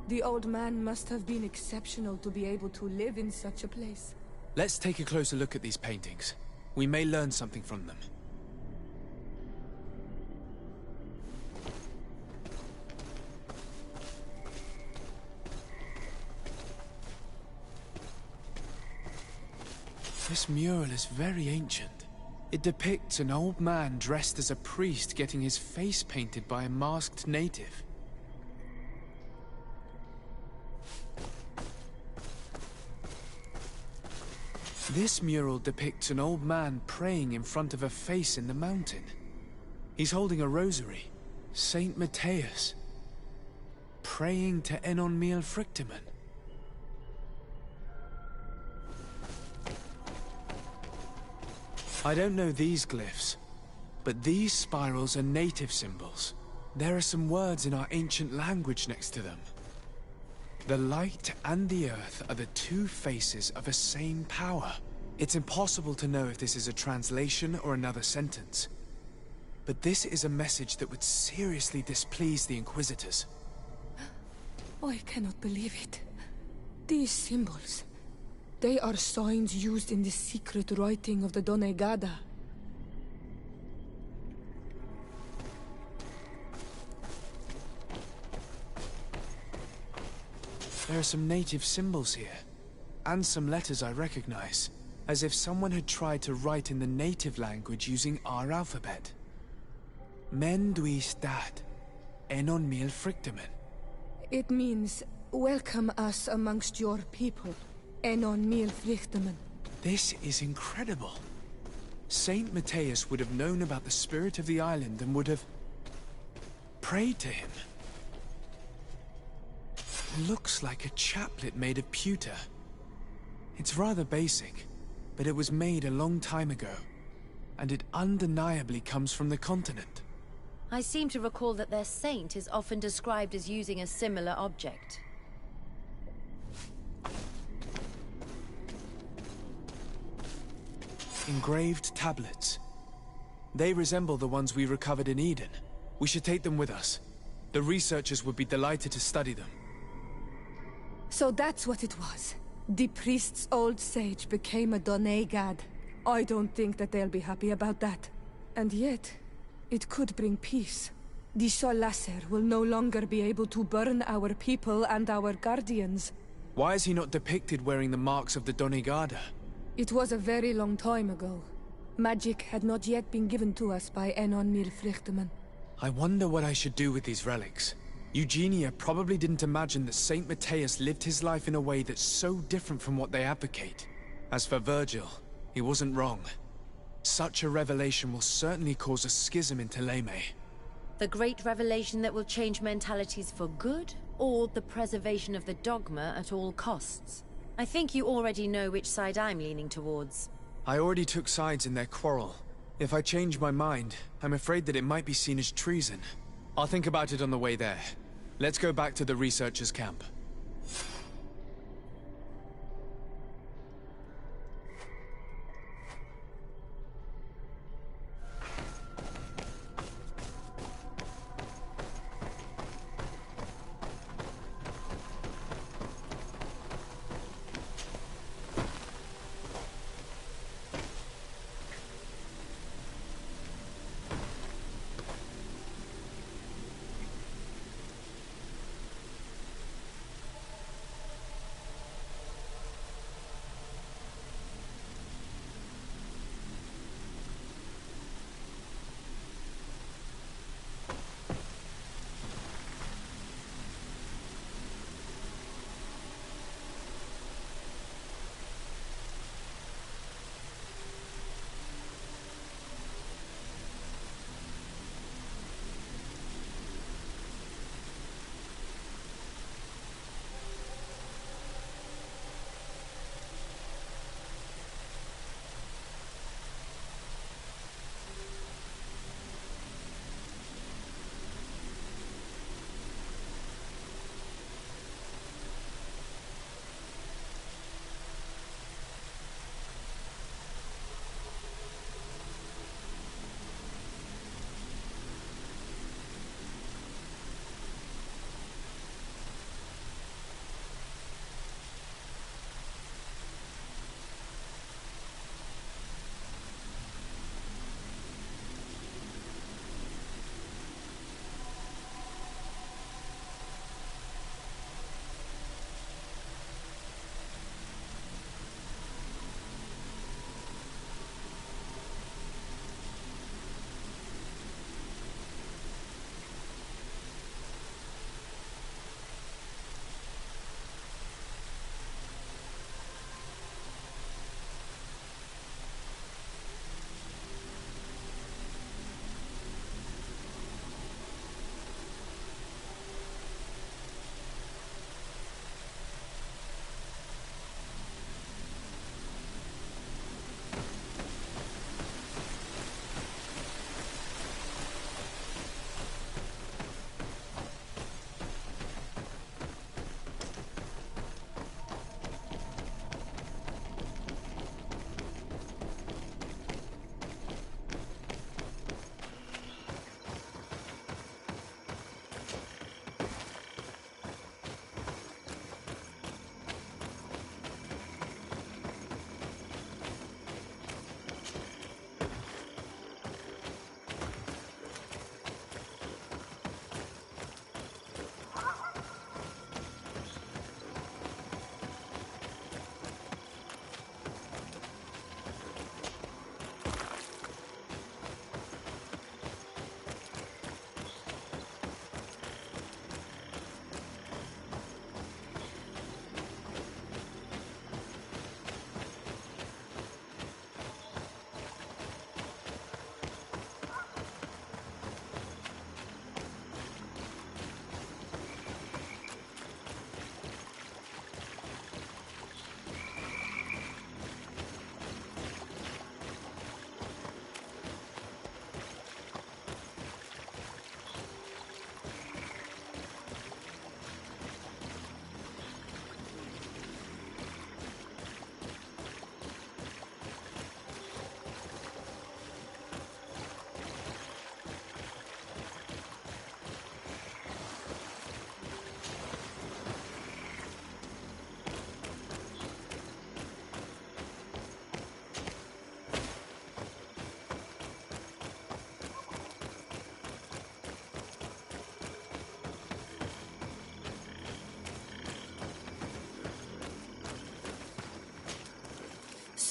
The old man must have been exceptional to be able to live in such a place. Let's take a closer look at these paintings. We may learn something from them. This mural is very ancient. It depicts an old man dressed as a priest getting his face painted by a masked native. This mural depicts an old man praying in front of a face in the mountain. He's holding a rosary. Saint Matthias. Praying to Enon Mil Frictimen. I don't know these glyphs, but these spirals are native symbols. There are some words in our ancient language next to them. The light and the earth are the two faces of a same power. It's impossible to know if this is a translation or another sentence. But this is a message that would seriously displease the Inquisitors. I cannot believe it. These symbols, they are signs used in the secret writing of the Donegada. There are some native symbols here, and some letters I recognize, as if someone had tried to write in the native language using our alphabet. Men duis dat, enon mil frictimen. It means, welcome us amongst your people, enon mil frictimen. This is incredible. Saint Matthias would have known about the spirit of the island and would have prayed to him. Looks like a chaplet made of pewter. It's rather basic, but it was made a long time ago, and it undeniably comes from the continent. I seem to recall that their saint is often described as using a similar object. Engraved tablets. They resemble the ones we recovered in Eden. We should take them with us. The researchers would be delighted to study them. So that's what it was. The priest's old sage became a Donegad. I don't think that they'll be happy about that. And yet, it could bring peace. The Solasser will no longer be able to burn our people and our guardians. Why is he not depicted wearing the marks of the Donegada? It was a very long time ago. Magic had not yet been given to us by Enon Mil Frictimen. I wonder what I should do with these relics. Eugenia probably didn't imagine that Saint Matthias lived his life in a way that's so different from what they advocate. As for Virgil, he wasn't wrong. Such a revelation will certainly cause a schism in Thélème. The great revelation that will change mentalities for good, or the preservation of the dogma at all costs? I think you already know which side I'm leaning towards. I already took sides in their quarrel. If I change my mind, I'm afraid that it might be seen as treason. I'll think about it on the way there. Let's go back to the researchers' camp.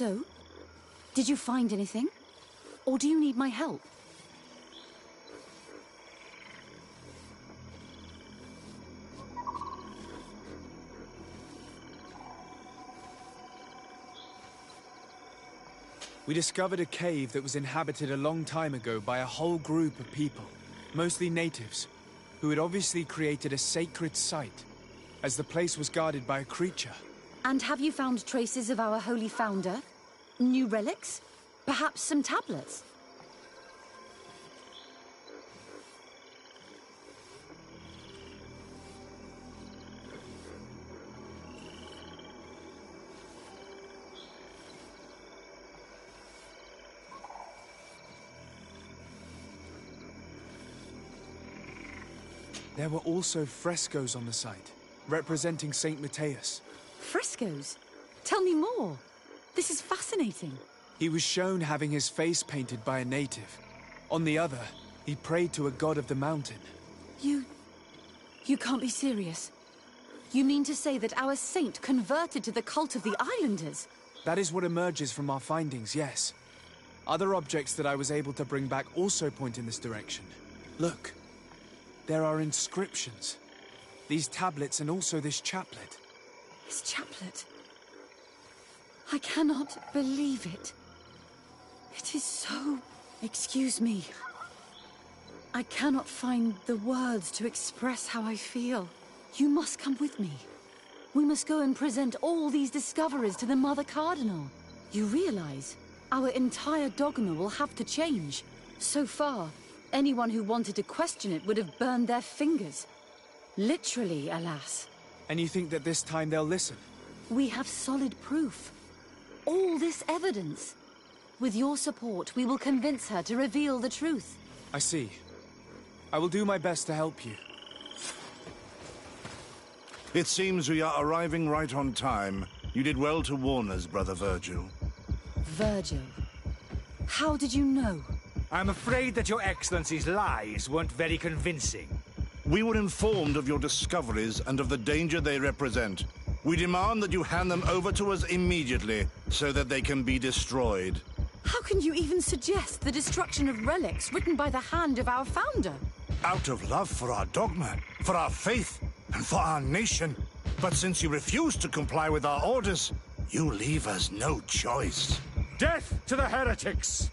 So, did you find anything? Or do you need my help? We discovered a cave that was inhabited a long time ago by a whole group of people, mostly natives, who had obviously created a sacred site, as the place was guarded by a creature. And have you found traces of our holy founder? New relics? Perhaps some tablets? There were also frescoes on the site, representing Saint Matthias. Frescoes? Tell me more. This is fascinating. He was shown having his face painted by a native. On the other, he prayed to a god of the mountain. You can't be serious. You mean to say that our saint converted to the cult of the islanders? That is what emerges from our findings, yes. Other objects that I was able to bring back also point in this direction. Look. There are inscriptions. These tablets and also this chaplet. This chaplet? I cannot believe it. It is so... Excuse me. I cannot find the words to express how I feel. You must come with me. We must go and present all these discoveries to the Mother Cardinal. You realize our entire dogma will have to change. So far, anyone who wanted to question it would have burned their fingers. Literally, alas. And you think that this time they'll listen? We have solid proof. All this evidence. With your support, we will convince her to reveal the truth. I see. I will do my best to help you. It seems we are arriving right on time. You did well to warn us, Brother Virgil. Virgil? How did you know? I'm afraid that your Excellency's lies weren't very convincing. We were informed of your discoveries and of the danger they represent. We demand that you hand them over to us immediately, so that they can be destroyed. How can you even suggest the destruction of relics written by the hand of our founder? Out of love for our dogma, for our faith, and for our nation. But since you refuse to comply with our orders, you leave us no choice. Death to the heretics!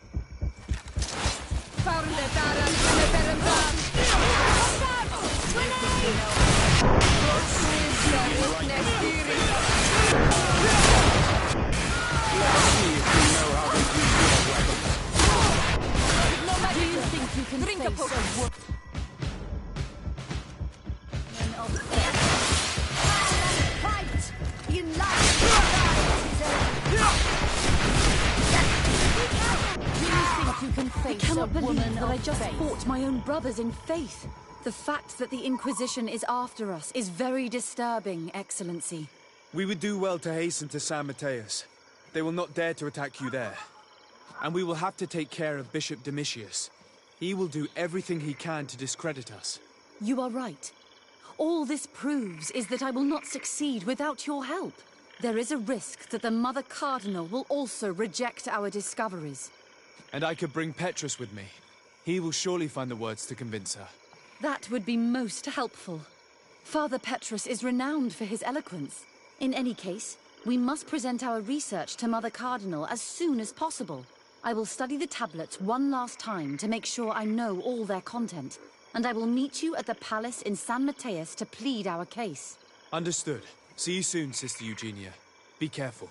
Do you think you can face a woman? Fight! You lie! Do you think you can face a woman? I cannot believe that I just fought my own brothers in faith. The fact that the Inquisition is after us is very disturbing, Excellency. We would do well to hasten to San Matthias. They will not dare to attack you there. And we will have to take care of Bishop Domitius. He will do everything he can to discredit us. You are right. All this proves is that I will not succeed without your help. There is a risk that the Mother Cardinal will also reject our discoveries. And I could bring Petrus with me. He will surely find the words to convince her. That would be most helpful. Father Petrus is renowned for his eloquence. In any case, we must present our research to Mother Cardinal as soon as possible. I will study the tablets one last time to make sure I know all their content. And I will meet you at the palace in San Matthias to plead our case. Understood. See you soon, Sister Eugenia. Be careful.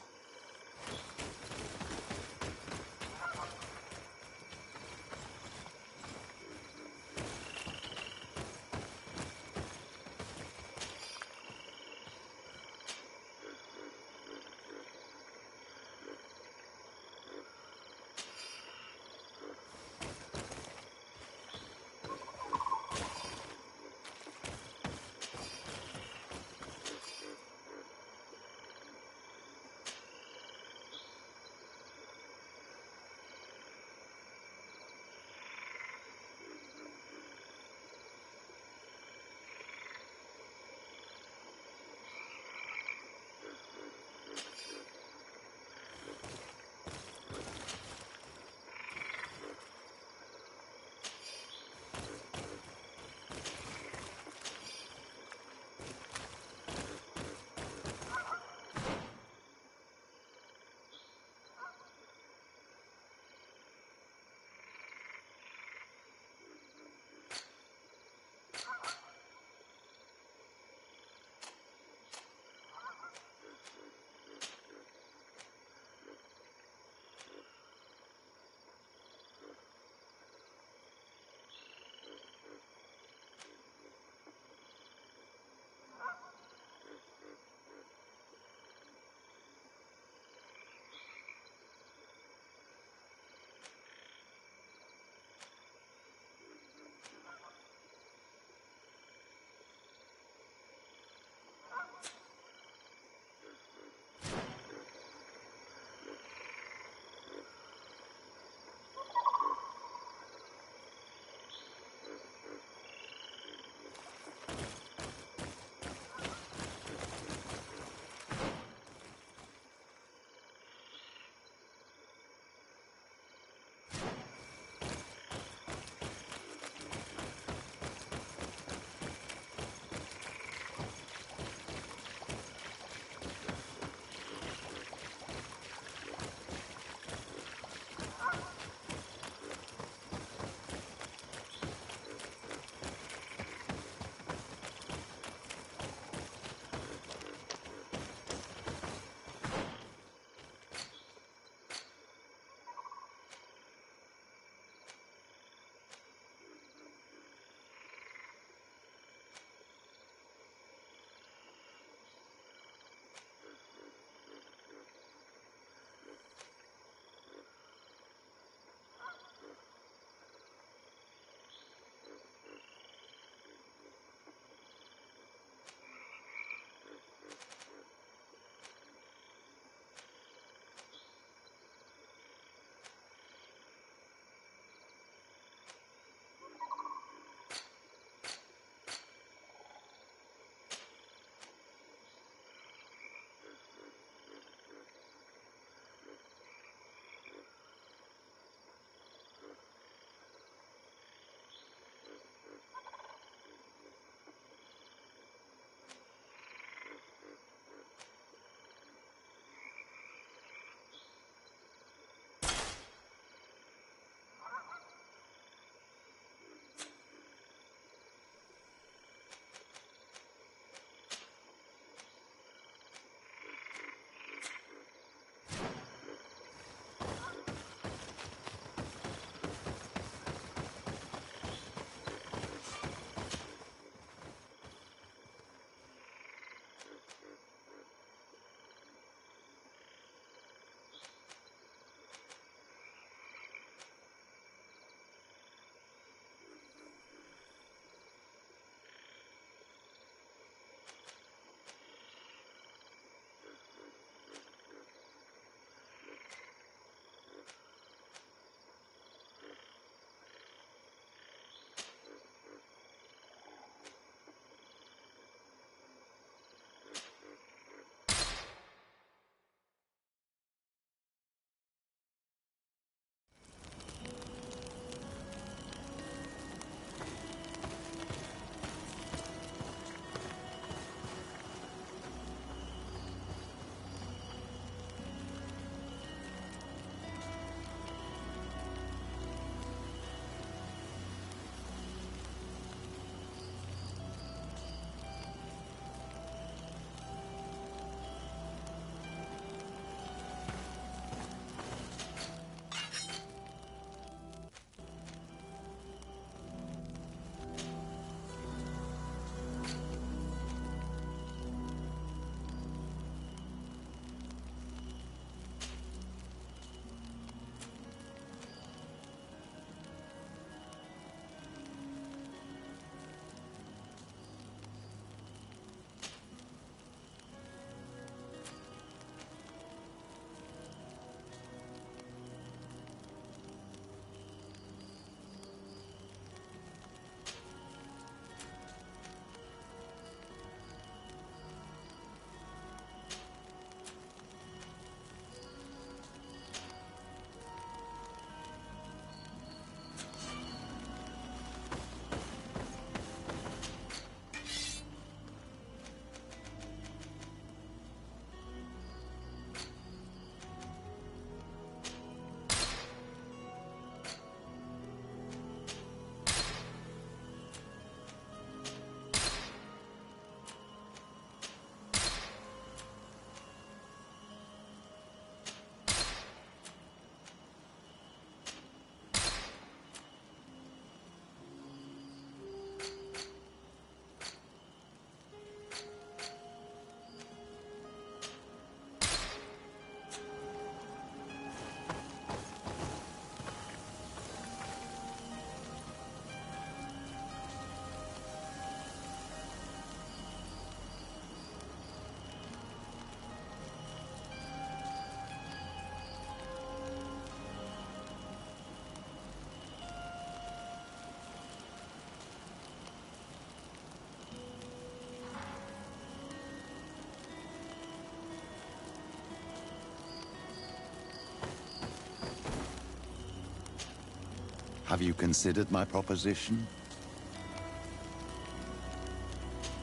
Have you considered my proposition?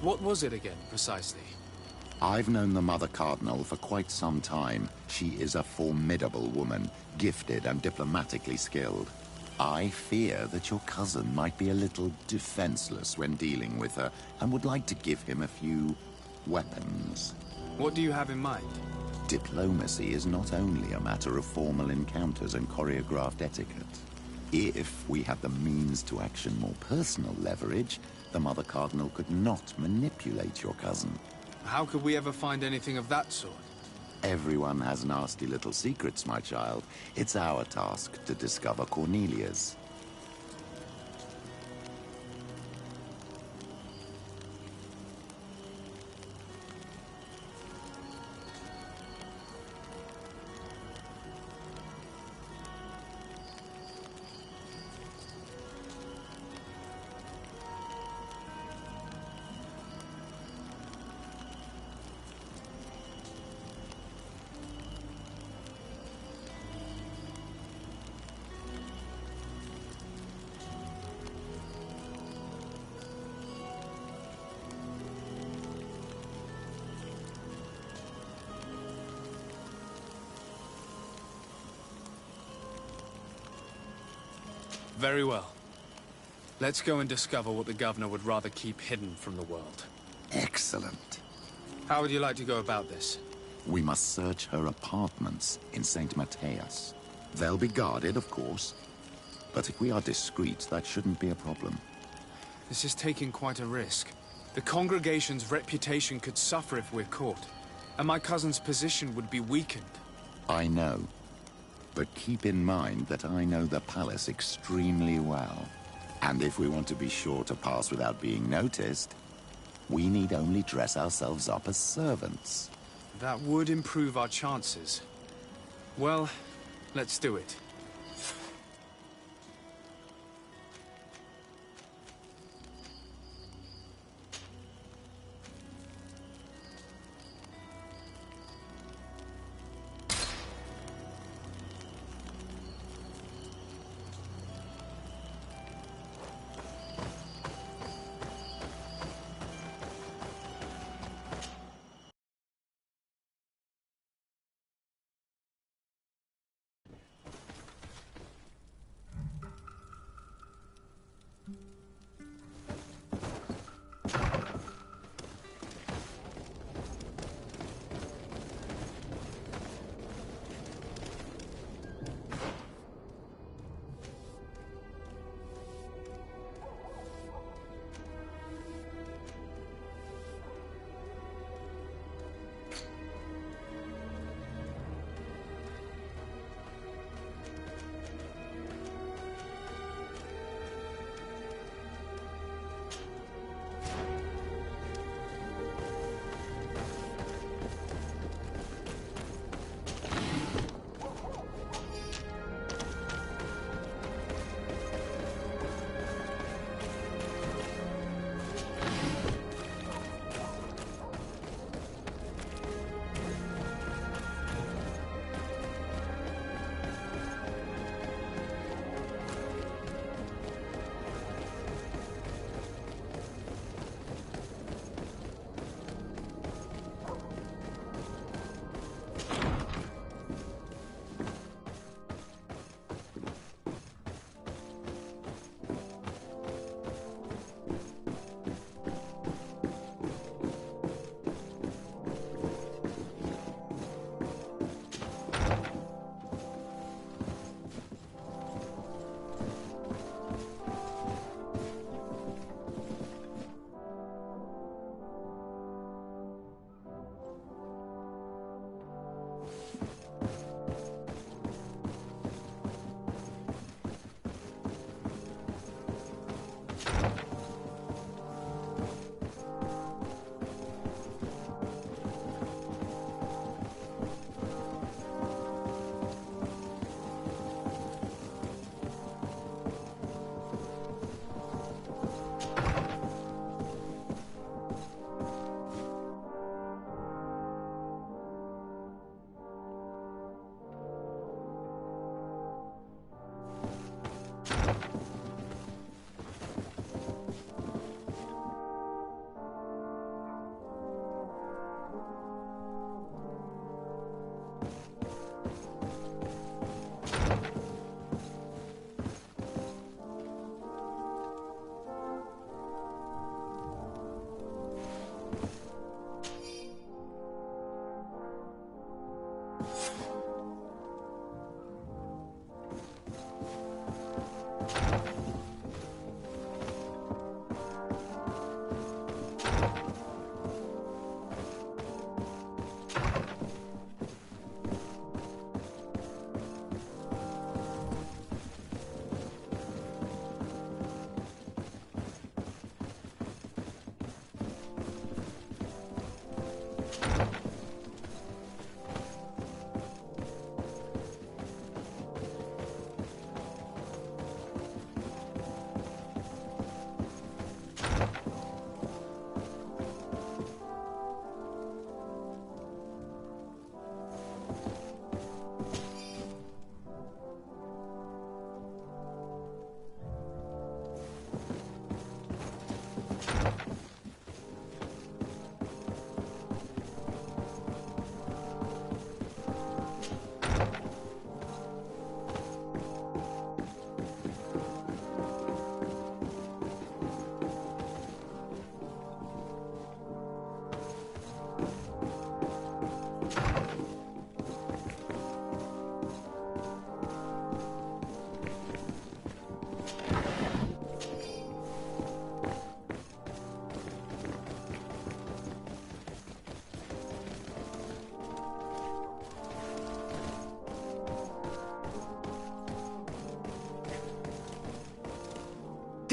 What was it again, precisely? I've known the Mother Cardinal for quite some time. She is a formidable woman, gifted and diplomatically skilled. I fear that your cousin might be a little defenseless when dealing with her, and would like to give him a few weapons. What do you have in mind? Diplomacy is not only a matter of formal encounters and choreographed etiquette. If we had the means to action more personal leverage, the Mother Cardinal could not manipulate your cousin. How could we ever find anything of that sort? Everyone has nasty little secrets, my child. It's our task to discover Cornelia's. Very well. Let's go and discover what the governor would rather keep hidden from the world. Excellent. How would you like to go about this? We must search her apartments in St. Matthias. They'll be guarded, of course. But if we are discreet, that shouldn't be a problem. This is taking quite a risk. The congregation's reputation could suffer if we're caught, and my cousin's position would be weakened. I know. But keep in mind that I know the palace extremely well. And if we want to be sure to pass without being noticed, we need only dress ourselves up as servants. That would improve our chances. Well, let's do it.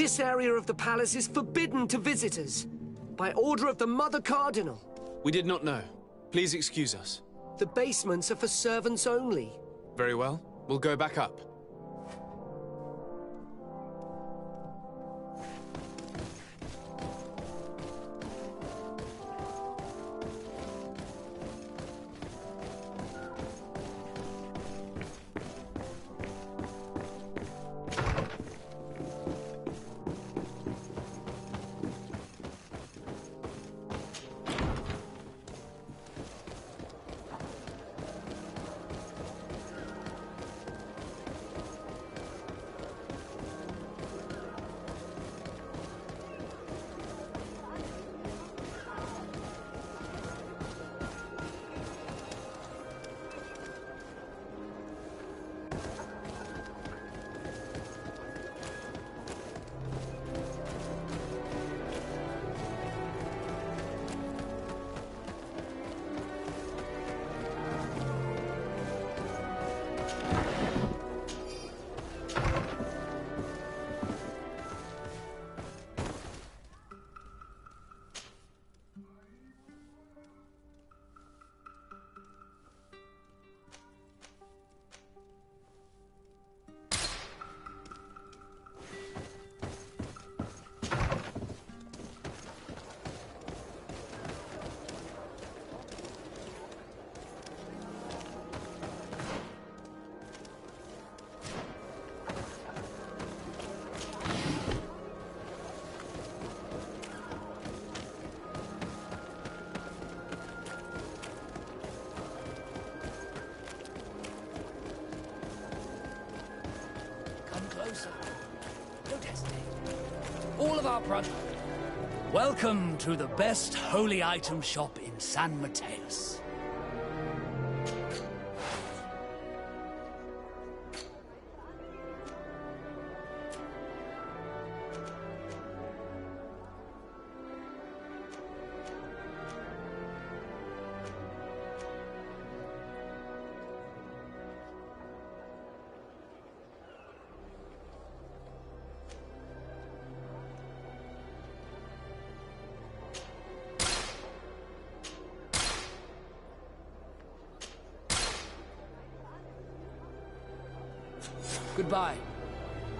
This area of the palace is forbidden to visitors. By order of the Mother Cardinal. We did not know. Please excuse us. The basements are for servants only. Very well. We'll go back up. Don't hesitate. All of our brothers. Welcome to the best holy item shop in San Mateus. Goodbye.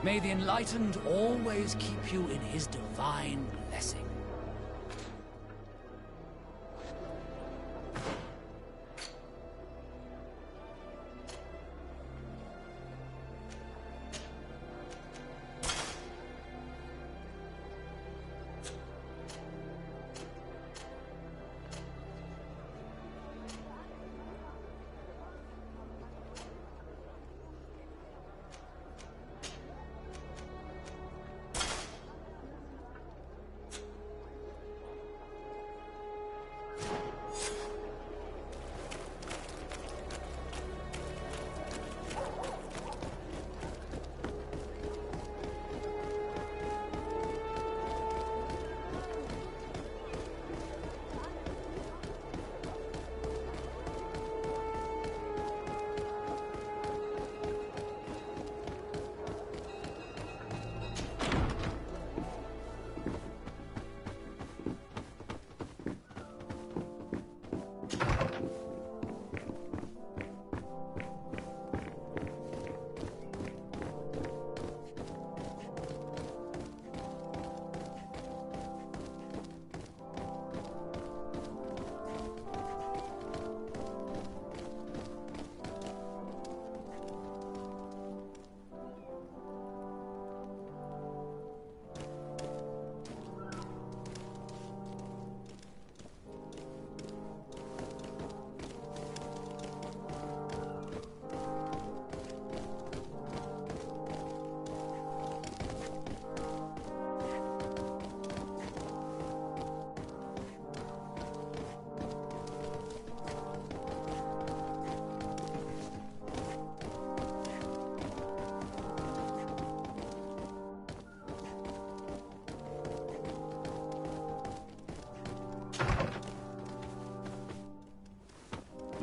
May the Enlightened always keep you in his divine blessing.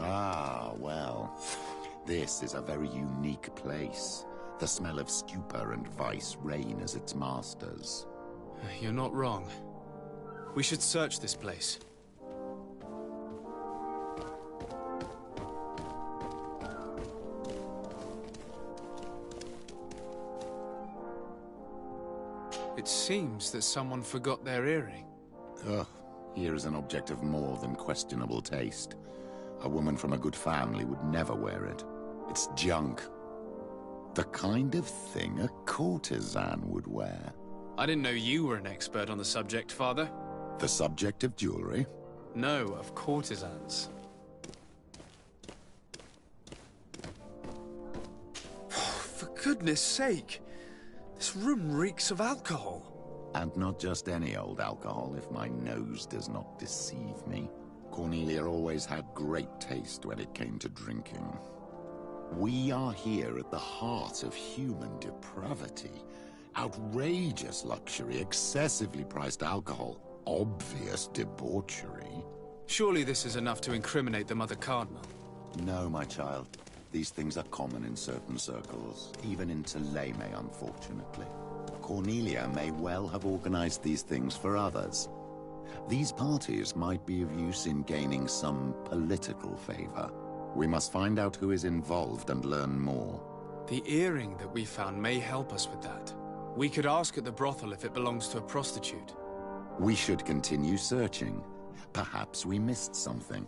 Ah, well, this is a very unique place. The smell of stupor and vice reign as its masters. You're not wrong. We should search this place. It seems that someone forgot their earring. Ugh, here is an object of more than questionable taste. A woman from a good family would never wear it. It's junk. The kind of thing a courtesan would wear. I didn't know you were an expert on the subject, Father. The subject of jewelry? No, of courtesans. For goodness sake! This room reeks of alcohol. And not just any old alcohol, if my nose does not deceive me. Cornelia always had great taste when it came to drinking. We are here at the heart of human depravity. Outrageous luxury, excessively priced alcohol, obvious debauchery. Surely this is enough to incriminate the Mother Cardinal. No, my child. These things are common in certain circles, even in Theleme, unfortunately. Cornelia may well have organized these things for others. These parties might be of use in gaining some political favor. We must find out who is involved and learn more. The earring that we found may help us with that. We could ask at the brothel if it belongs to a prostitute. We should continue searching. Perhaps we missed something.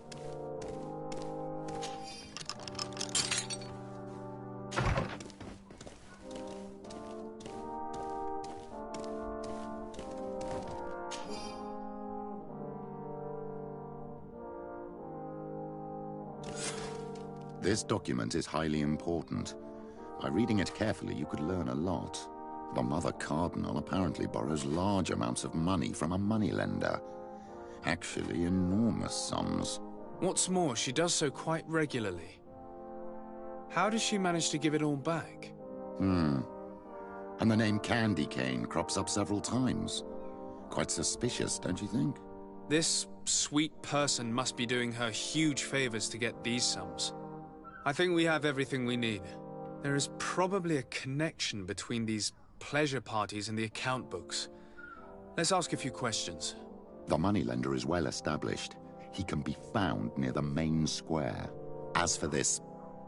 This document is highly important. By reading it carefully, you could learn a lot. The Mother Cardinal apparently borrows large amounts of money from a moneylender. Actually, enormous sums. What's more, she does so quite regularly. How does she manage to give it all back? And the name Candy Cane crops up several times. Quite suspicious, don't you think? This sweet person must be doing her huge favors to get these sums. I think we have everything we need. There is probably a connection between these pleasure parties and the account books. Let's ask a few questions. The moneylender is well established. He can be found near the main square. As for this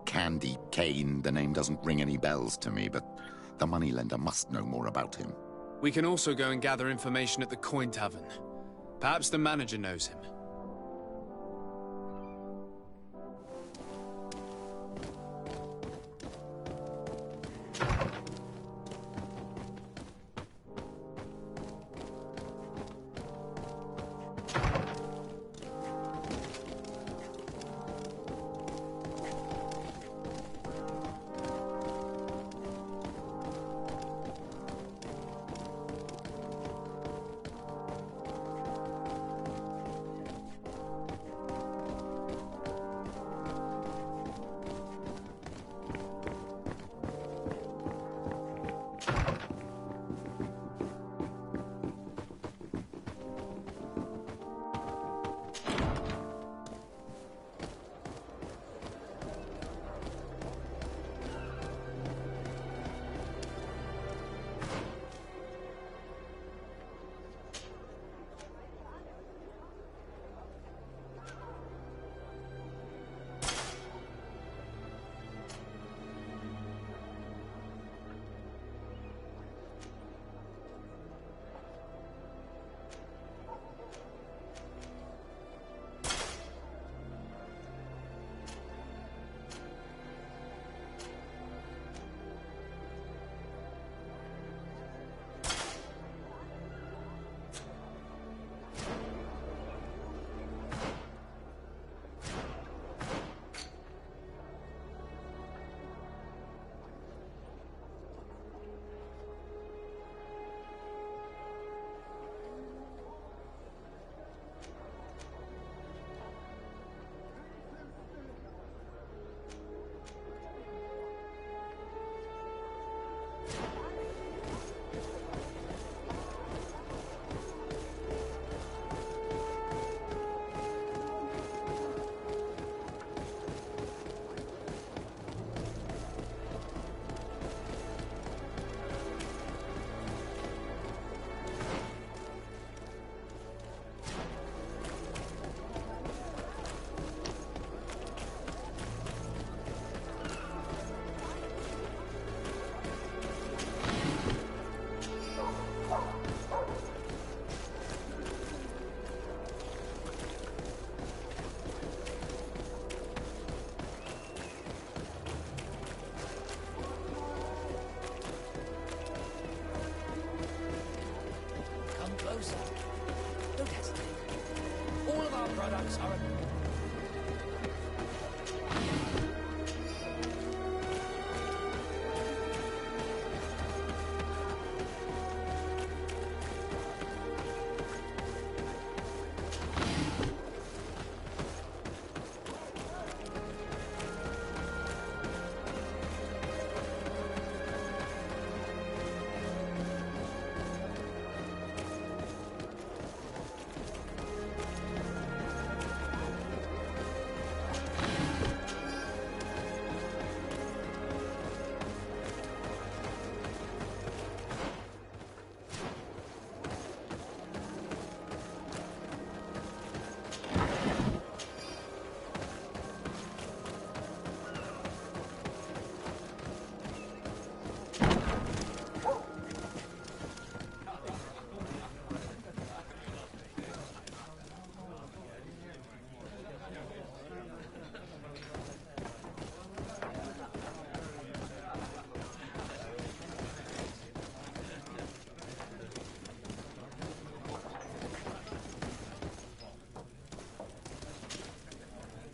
Candy Cane, the name doesn't ring any bells to me, but the moneylender must know more about him. We can also go and gather information at the Coin Tavern. Perhaps the manager knows him.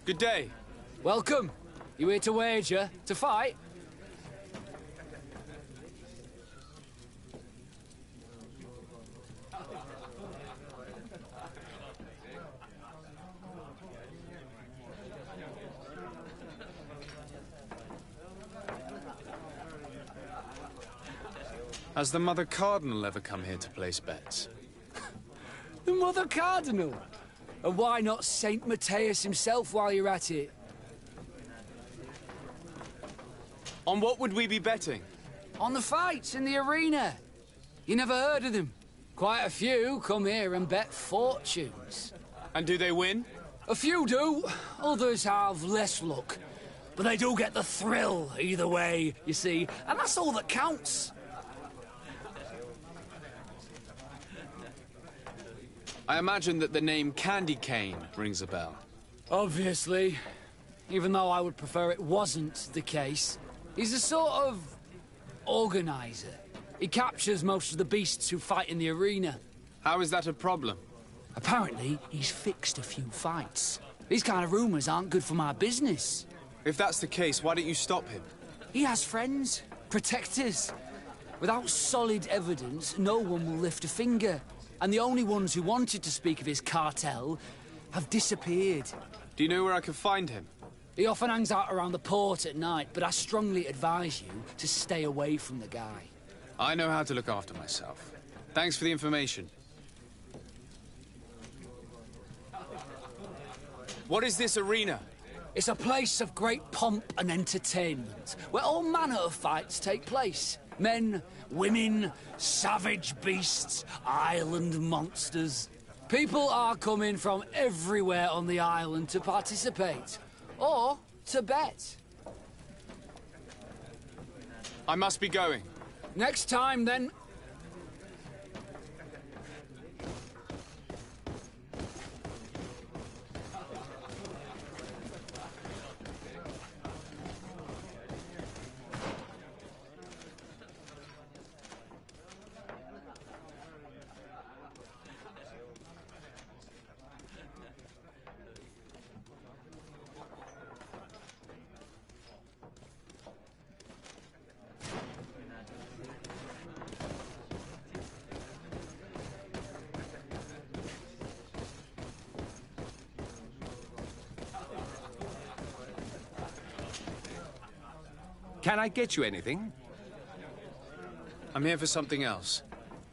Good day. Welcome. You here to wager? To fight? Has the Mother Cardinal ever come here to place bets? The Mother Cardinal? And why not Saint Matthias himself while you're at it? On what would we be betting? On the fights in the arena. You never heard of them? Quite a few come here and bet fortunes. And do they win? A few do. Others have less luck. But they do get the thrill either way, you see. And that's all that counts. I imagine that the name Candy Cane rings a bell. Obviously. Even though I would prefer it wasn't the case. He's a sort of organizer. He captures most of the beasts who fight in the arena. How is that a problem? Apparently, he's fixed a few fights. These kind of rumors aren't good for my business. If that's the case, why don't you stop him? He has friends, protectors. Without solid evidence, no one will lift a finger. And the only ones who wanted to speak of his cartel have disappeared. Do you know where I could find him? He often hangs out around the port at night, but I strongly advise you to stay away from the guy. I know how to look after myself. Thanks for the information. What is this arena? It's a place of great pomp and entertainment, where all manner of fights take place. Men, women, savage beasts, island monsters. People are coming from everywhere on the island to participate. Or to bet. I must be going. Next time, then. Can I get you anything? I'm here for something else.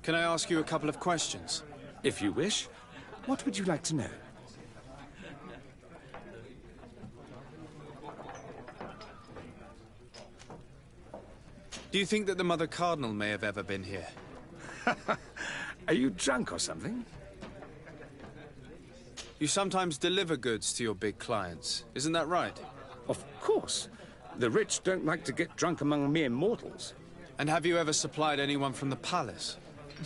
Can I ask you a couple of questions? If you wish. What would you like to know? Do you think that the Mother Cardinal may have ever been here? Are you drunk or something? You sometimes deliver goods to your big clients, isn't that right? Of course. The rich don't like to get drunk among mere mortals. And have you ever supplied anyone from the palace?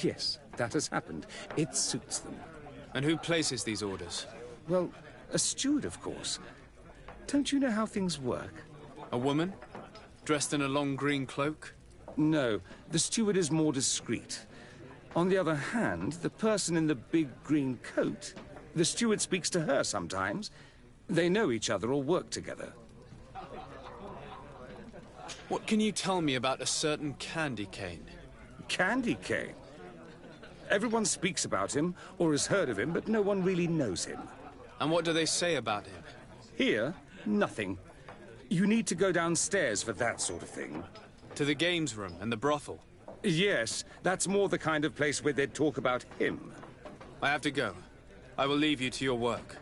Yes, that has happened. It suits them. And who places these orders? Well, a steward, of course. Don't you know how things work? A woman? Dressed in a long green cloak? No, the steward is more discreet. On the other hand, the person in the big green coat, the steward speaks to her sometimes. They know each other or work together. What can you tell me about a certain Candy Cane? Candy Cane? Everyone speaks about him, or has heard of him, but no one really knows him. And what do they say about him? Here, nothing. You need to go downstairs for that sort of thing. To the games room and the brothel? Yes, that's more the kind of place where they'd talk about him. I have to go. I will leave you to your work.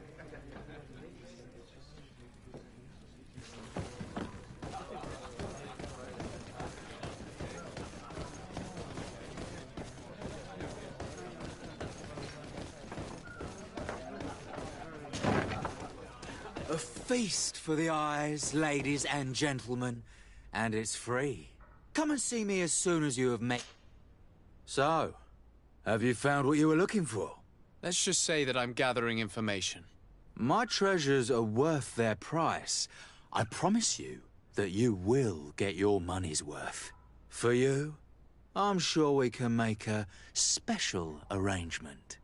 A feast for the eyes, ladies and gentlemen, and it's free. Come and see me as soon as you have met. So, have you found what you were looking for? Let's just say that I'm gathering information. My treasures are worth their price. I promise you that you will get your money's worth. For you, I'm sure we can make a special arrangement.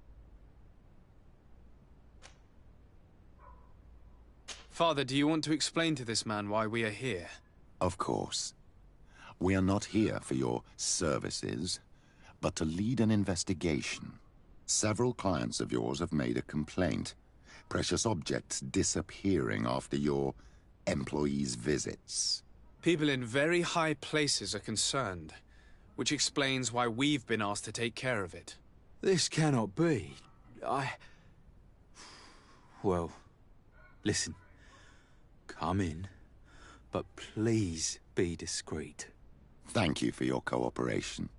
Father, do you want to explain to this man why we are here? Of course. We are not here for your services, but to lead an investigation. Several clients of yours have made a complaint. Precious objects disappearing after your employees' visits. People in very high places are concerned, which explains why we've been asked to take care of it. This cannot be. Well, listen. Come in, but please be discreet. Thank you for your cooperation.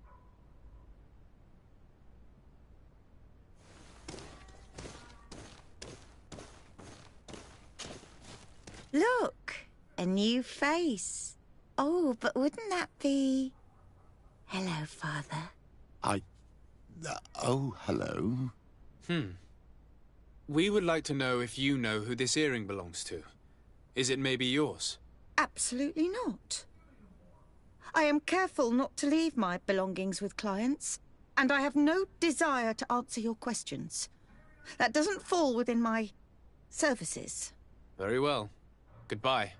Look, a new face. Oh, but wouldn't that be... Hello, Father. Oh, hello. We would like to know if you know who this earring belongs to. Is it maybe yours? Absolutely not. I am careful not to leave my belongings with clients, and I have no desire to answer your questions. That doesn't fall within my services. Very well. Goodbye.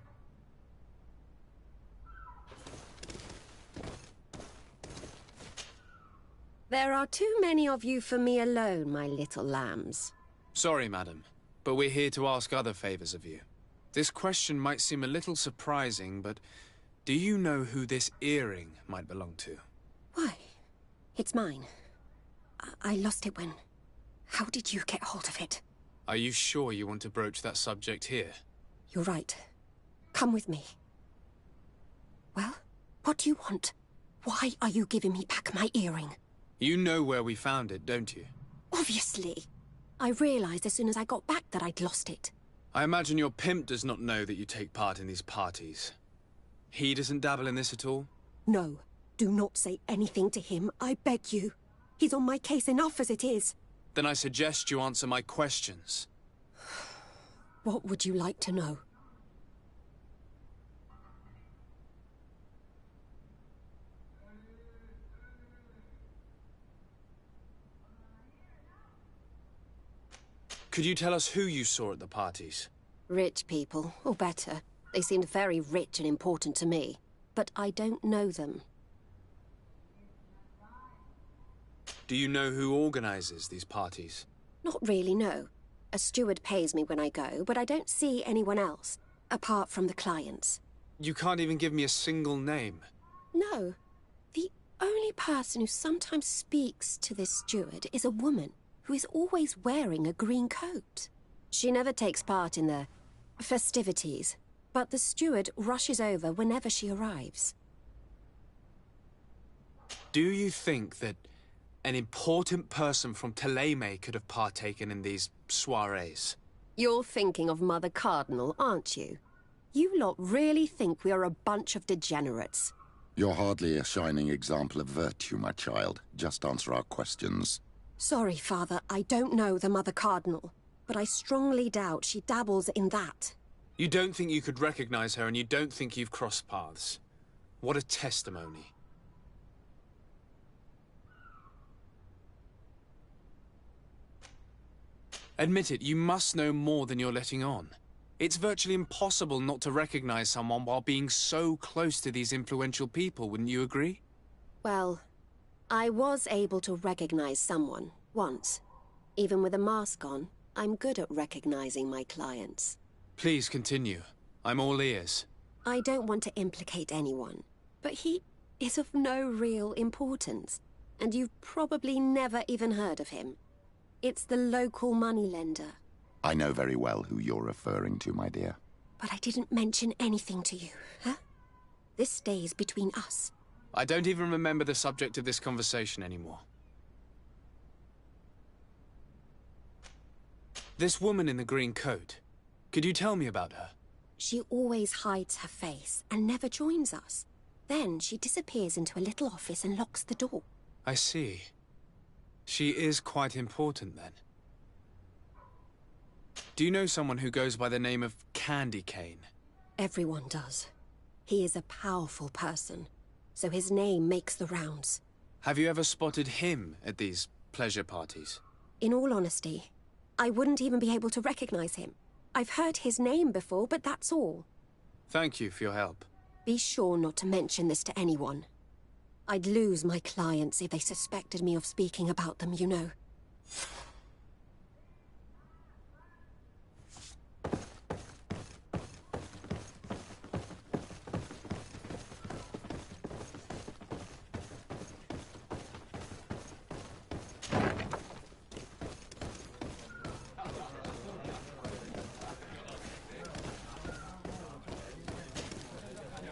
There are too many of you for me alone, my little lambs. Sorry, madam, but we're here to ask other favors of you. This question might seem a little surprising, but do you know who this earring might belong to? Why? It's mine. I lost it when... How did you get hold of it? Are you sure you want to broach that subject here? You're right. Come with me. Well, what do you want? Why are you giving me back my earring? You know where we found it, don't you? Obviously. I realized as soon as I got back that I'd lost it. I imagine your pimp does not know that you take part in these parties. He doesn't dabble in this at all? No. Do not say anything to him, I beg you. He's on my case enough as it is. Then I suggest you answer my questions. What would you like to know? Could you tell us who you saw at the parties? Rich people, or better. They seemed very rich and important to me. But I don't know them. Do you know who organizes these parties? Not really, no. A steward pays me when I go, but I don't see anyone else, apart from the clients. You can't even give me a single name. No. The only person who sometimes speaks to this steward is a woman who is always wearing a green coat. She never takes part in the festivities, but the steward rushes over whenever she arrives. Do you think that an important person from Thélème could have partaken in these soirees? You're thinking of Mother Cardinal, aren't you? You lot really think we are a bunch of degenerates. You're hardly a shining example of virtue, my child. Just answer our questions. Sorry, Father, I don't know the Mother Cardinal, but I strongly doubt she dabbles in that. You don't think you could recognize her, and you don't think you've crossed paths. What a testimony. Admit it, you must know more than you're letting on. It's virtually impossible not to recognize someone while being so close to these influential people, wouldn't you agree? Well, I was able to recognize someone, once. Even with a mask on, I'm good at recognizing my clients. Please continue. I'm all ears. I don't want to implicate anyone, but he is of no real importance, and you've probably never even heard of him. It's the local moneylender. I know very well who you're referring to, my dear. But I didn't mention anything to you, huh? This stays between us. I don't even remember the subject of this conversation anymore. This woman in the green coat, could you tell me about her? She always hides her face and never joins us. Then she disappears into a little office and locks the door. I see. She is quite important, then. Do you know someone who goes by the name of Candy Cane? Everyone does. He is a powerful person, so his name makes the rounds. Have you ever spotted him at these pleasure parties? In all honesty, I wouldn't even be able to recognize him. I've heard his name before, but that's all. Thank you for your help. Be sure not to mention this to anyone. I'd lose my clients if they suspected me of speaking about them, you know.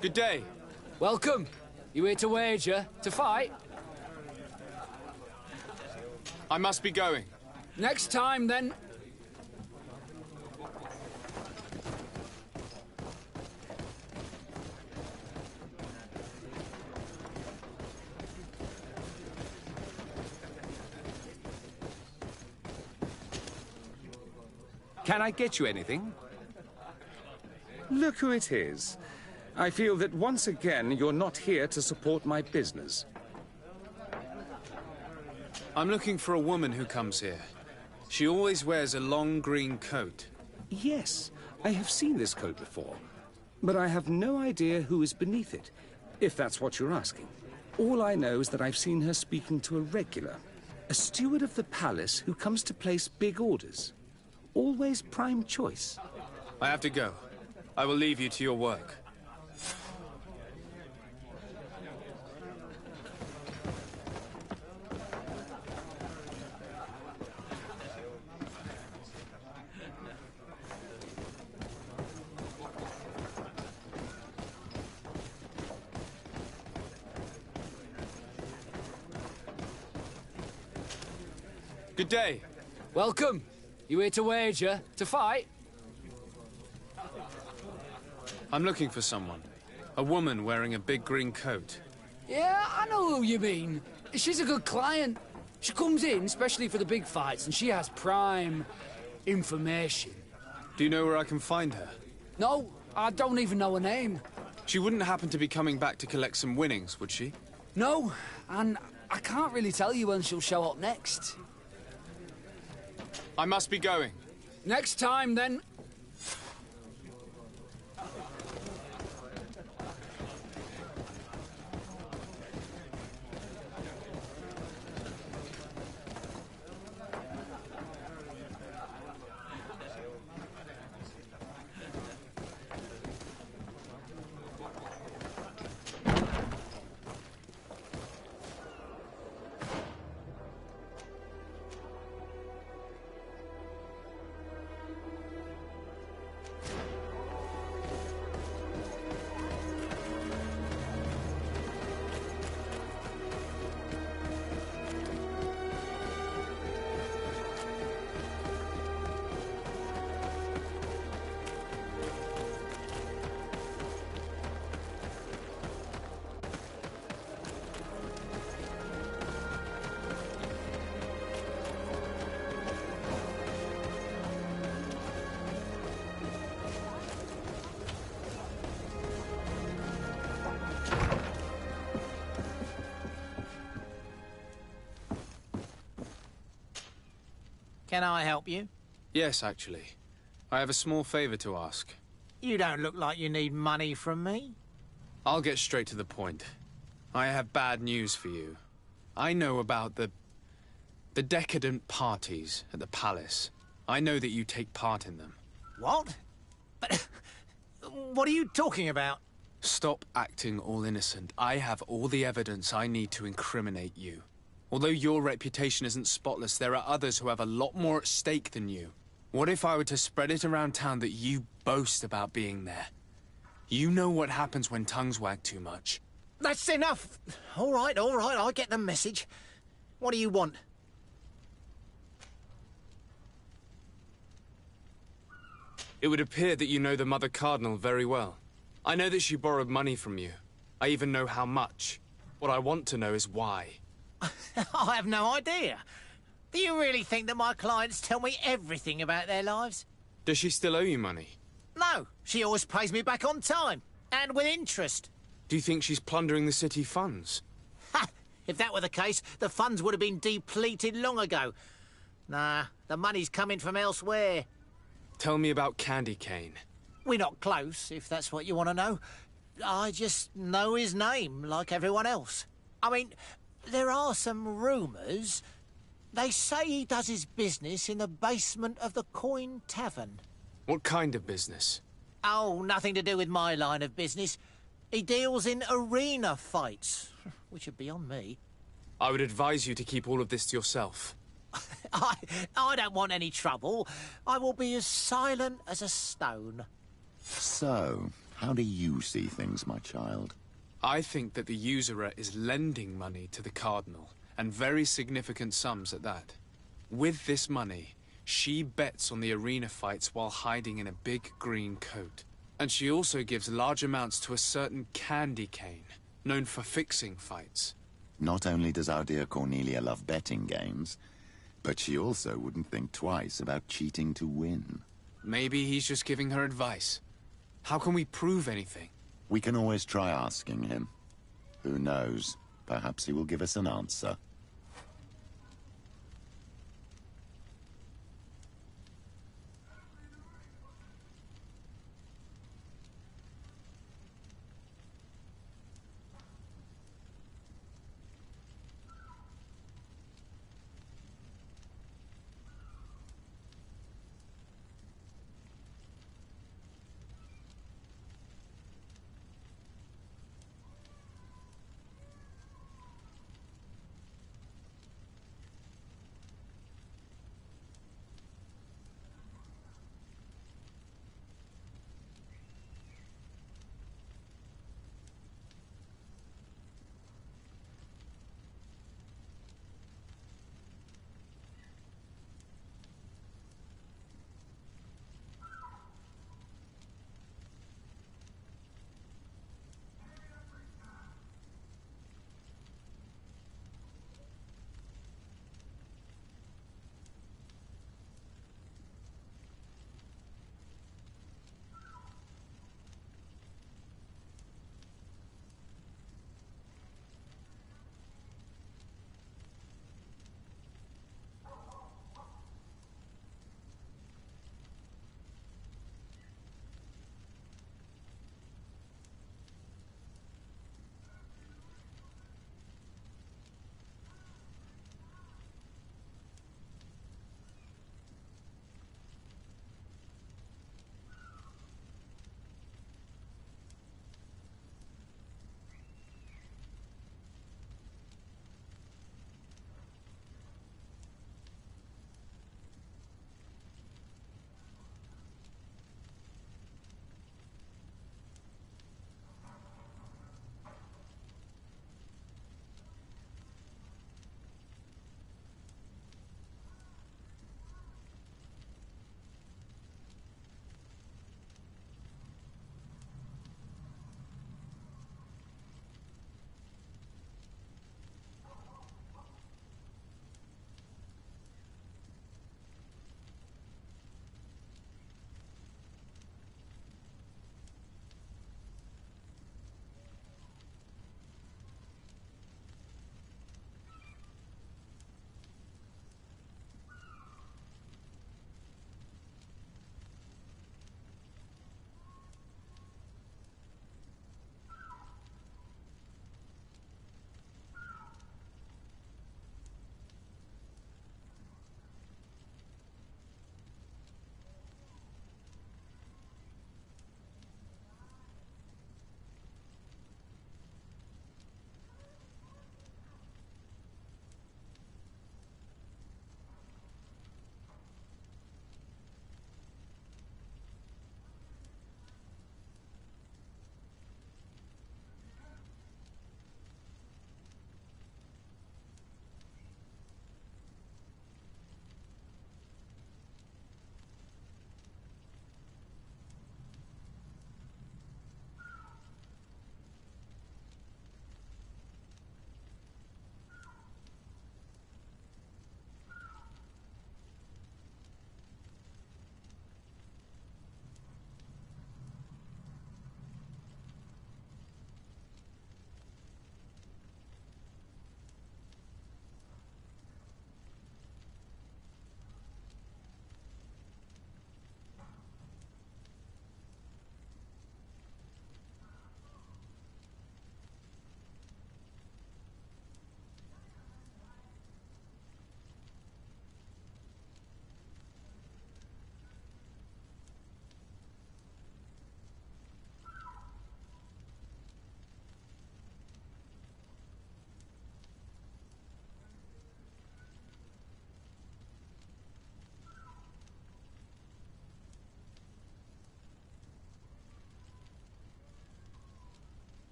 Good day. Welcome. You here to wager? To fight? I must be going. Next time, then. Can I get you anything? Look who it is. I feel that once again you're not here to support my business. I'm looking for a woman who comes here. She always wears a long green coat. Yes, I have seen this coat before, but I have no idea who is beneath it, if that's what you're asking. All I know is that I've seen her speaking to a regular, a steward of the palace who comes to place big orders. Always prime choice. I have to go. I will leave you to your work. Good day. Welcome. You here to wager? To fight? I'm looking for someone. A woman wearing a big green coat. Yeah, I know who you mean. She's a good client. She comes in especially for the big fights, and she has prime information. Do you know where I can find her? No, I don't even know her name. She wouldn't happen to be coming back to collect some winnings, would she? No, and I can't really tell you when she'll show up next. I must be going. Next time, then. Can I help you? Yes, actually. I have a small favor to ask. You don't look like you need money from me. I'll get straight to the point. I have bad news for you. I know about the decadent parties at the palace. I know that you take part in them. What? What are you talking about? Stop acting all innocent. I have all the evidence I need to incriminate you. Although your reputation isn't spotless, there are others who have a lot more at stake than you. What if I were to spread it around town that you boast about being there? You know what happens when tongues wag too much. That's enough. All right, I get the message. What do you want? It would appear that you know the Mother Cardinal very well. I know that she borrowed money from you. I even know how much. What I want to know is why. I have no idea. Do you really think that my clients tell me everything about their lives? Does she still owe you money? No, she always pays me back on time, and with interest. Do you think she's plundering the city funds? Ha! If that were the case, the funds would have been depleted long ago. Nah, the money's coming from elsewhere. Tell me about Candy Cane. We're not close, if that's what you want to know. I just know his name, like everyone else. I mean, there are some rumours. They say he does his business in the basement of the Coin Tavern. What kind of business? Oh, nothing to do with my line of business. He deals in arena fights, which are beyond me. I would advise you to keep all of this to yourself. I don't want any trouble. I will be as silent as a stone. So, how do you see things, my child? I think that the usurer is lending money to the Cardinal, and very significant sums at that. With this money, she bets on the arena fights while hiding in a big green coat. And she also gives large amounts to a certain Candy Cane, known for fixing fights. Not only does our dear Cornelia love betting games, but she also wouldn't think twice about cheating to win. Maybe he's just giving her advice. How can we prove anything? We can always try asking him. Who knows? Perhaps he will give us an answer.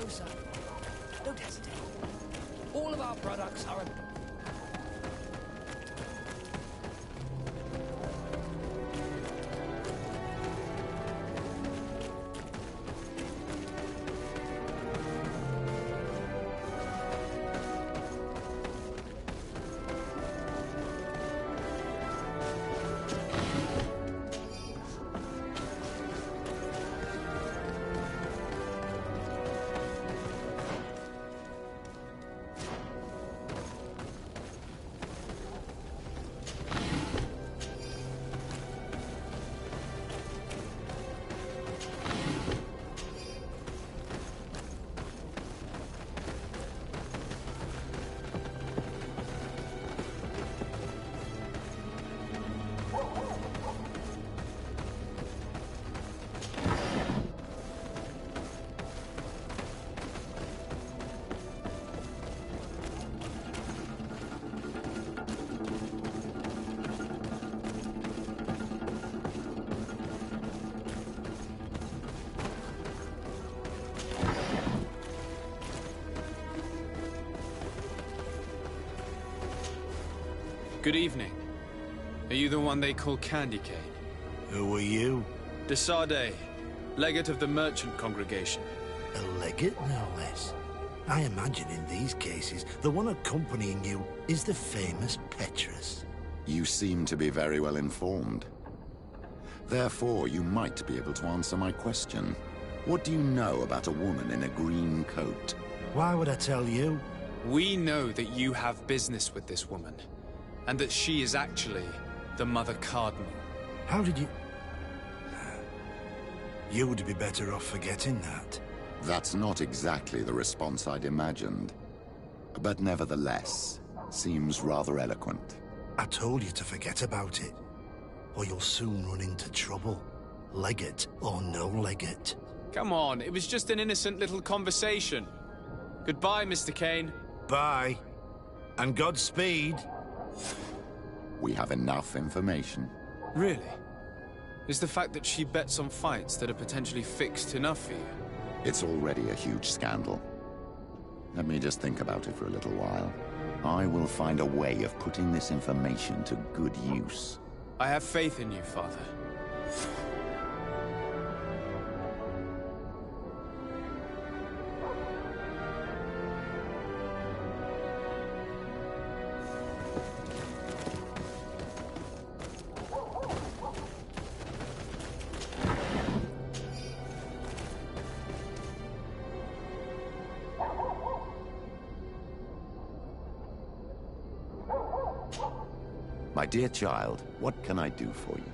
closer. Don't hesitate. All of our products are... Good evening. Are you the one they call Candy Cane? Who are you? Desade, legate of the merchant congregation. A legate, no less. I imagine in these cases, the one accompanying you is the famous Petrus. You seem to be very well informed. Therefore, you might be able to answer my question. What do you know about a woman in a green coat? Why would I tell you? We know that you have business with this woman, and that she is actually the Mother Cardinal. How did you... You would be better off forgetting that. That's not exactly the response I'd imagined. But nevertheless, seems rather eloquent. I told you to forget about it, or you'll soon run into trouble. Legate or no legate. Come on, it was just an innocent little conversation. Goodbye, Mr. Kane. Bye. And Godspeed. We have enough information. Really? Is the fact that she bets on fights that are potentially fixed enough for you? It's already a huge scandal. Let me just think about it for a little while. I will find a way of putting this information to good use. I have faith in you, Father. My dear child, what can I do for you?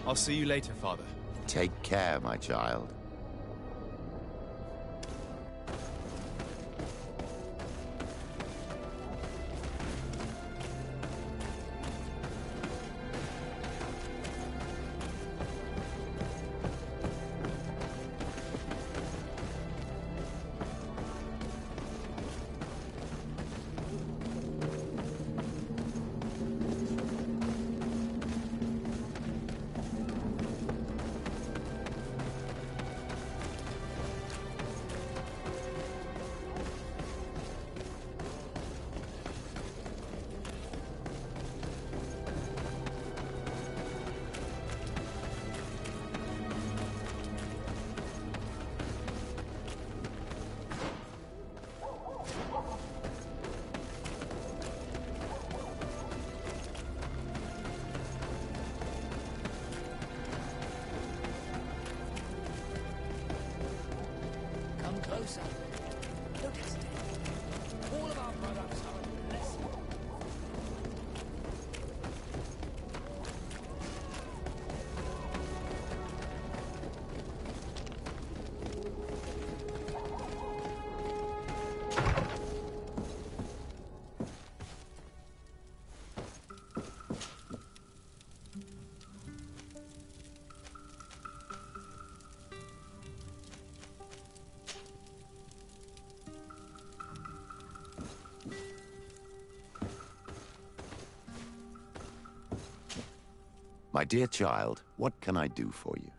I'll see you later, Father. Take care, my child. Closer. Don't hesitate. All of our products are a blessing. My dear child, what can I do for you?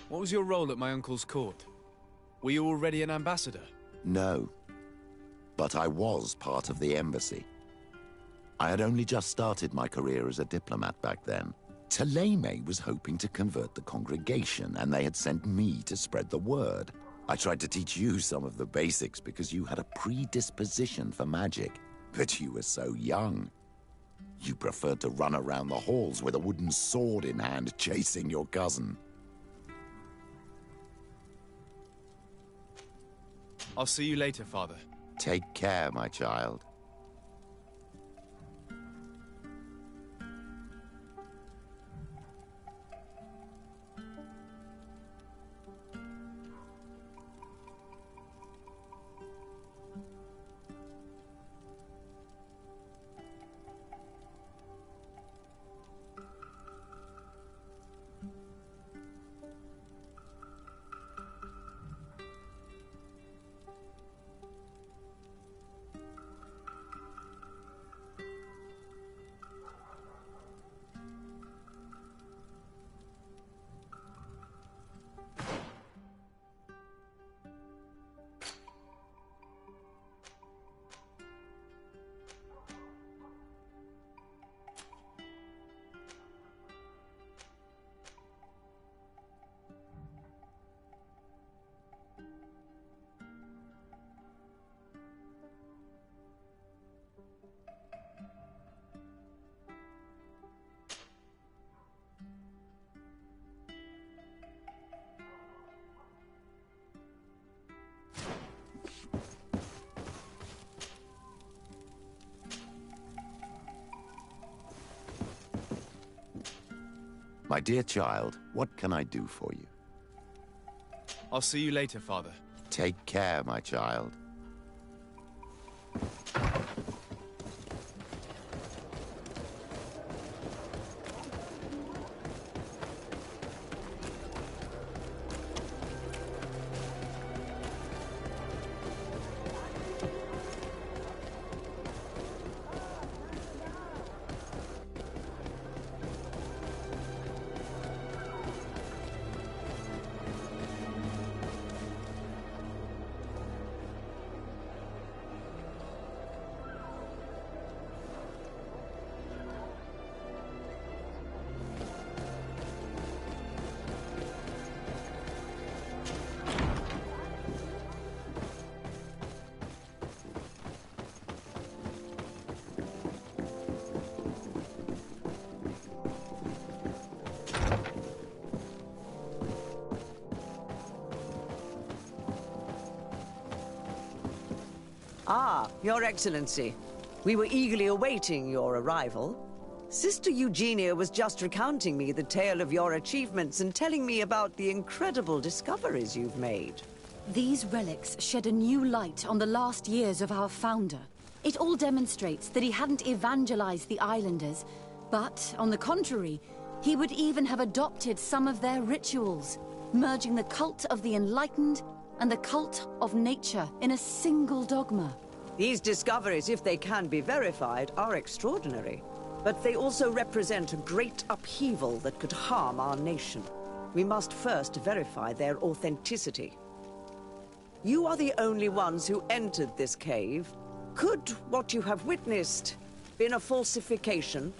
What was your role at my uncle's court? Were you already an ambassador? No. But I was part of the embassy. I had only just started my career as a diplomat back then. Taleme was hoping to convert the congregation, and they had sent me to spread the word. I tried to teach you some of the basics because you had a predisposition for magic, but you were so young. You preferred to run around the halls with a wooden sword in hand, chasing your cousin. I'll see you later, Father. Take care, my child. My dear child, what can I do for you? I'll see you later, Father. Take care, my child. Ah, Your Excellency. We were eagerly awaiting your arrival. Sister Eugenia was just recounting me the tale of your achievements and telling me about the incredible discoveries you've made. These relics shed a new light on the last years of our founder. It all demonstrates that he hadn't evangelized the islanders, but, on the contrary, he would even have adopted some of their rituals, merging the cult of the enlightened and the cult of nature in a single dogma. These discoveries, if they can be verified, are extraordinary. But they also represent a great upheaval that could harm our nation. We must first verify their authenticity. You are the only ones who entered this cave. Could what you have witnessed been a falsification?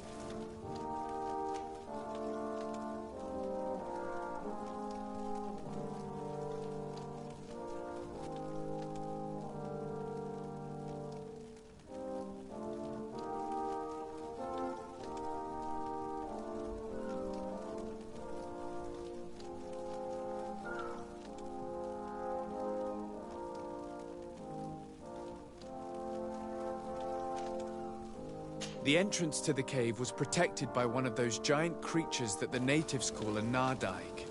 The entrance to the cave was protected by one of those giant creatures that the natives call a Nardaig.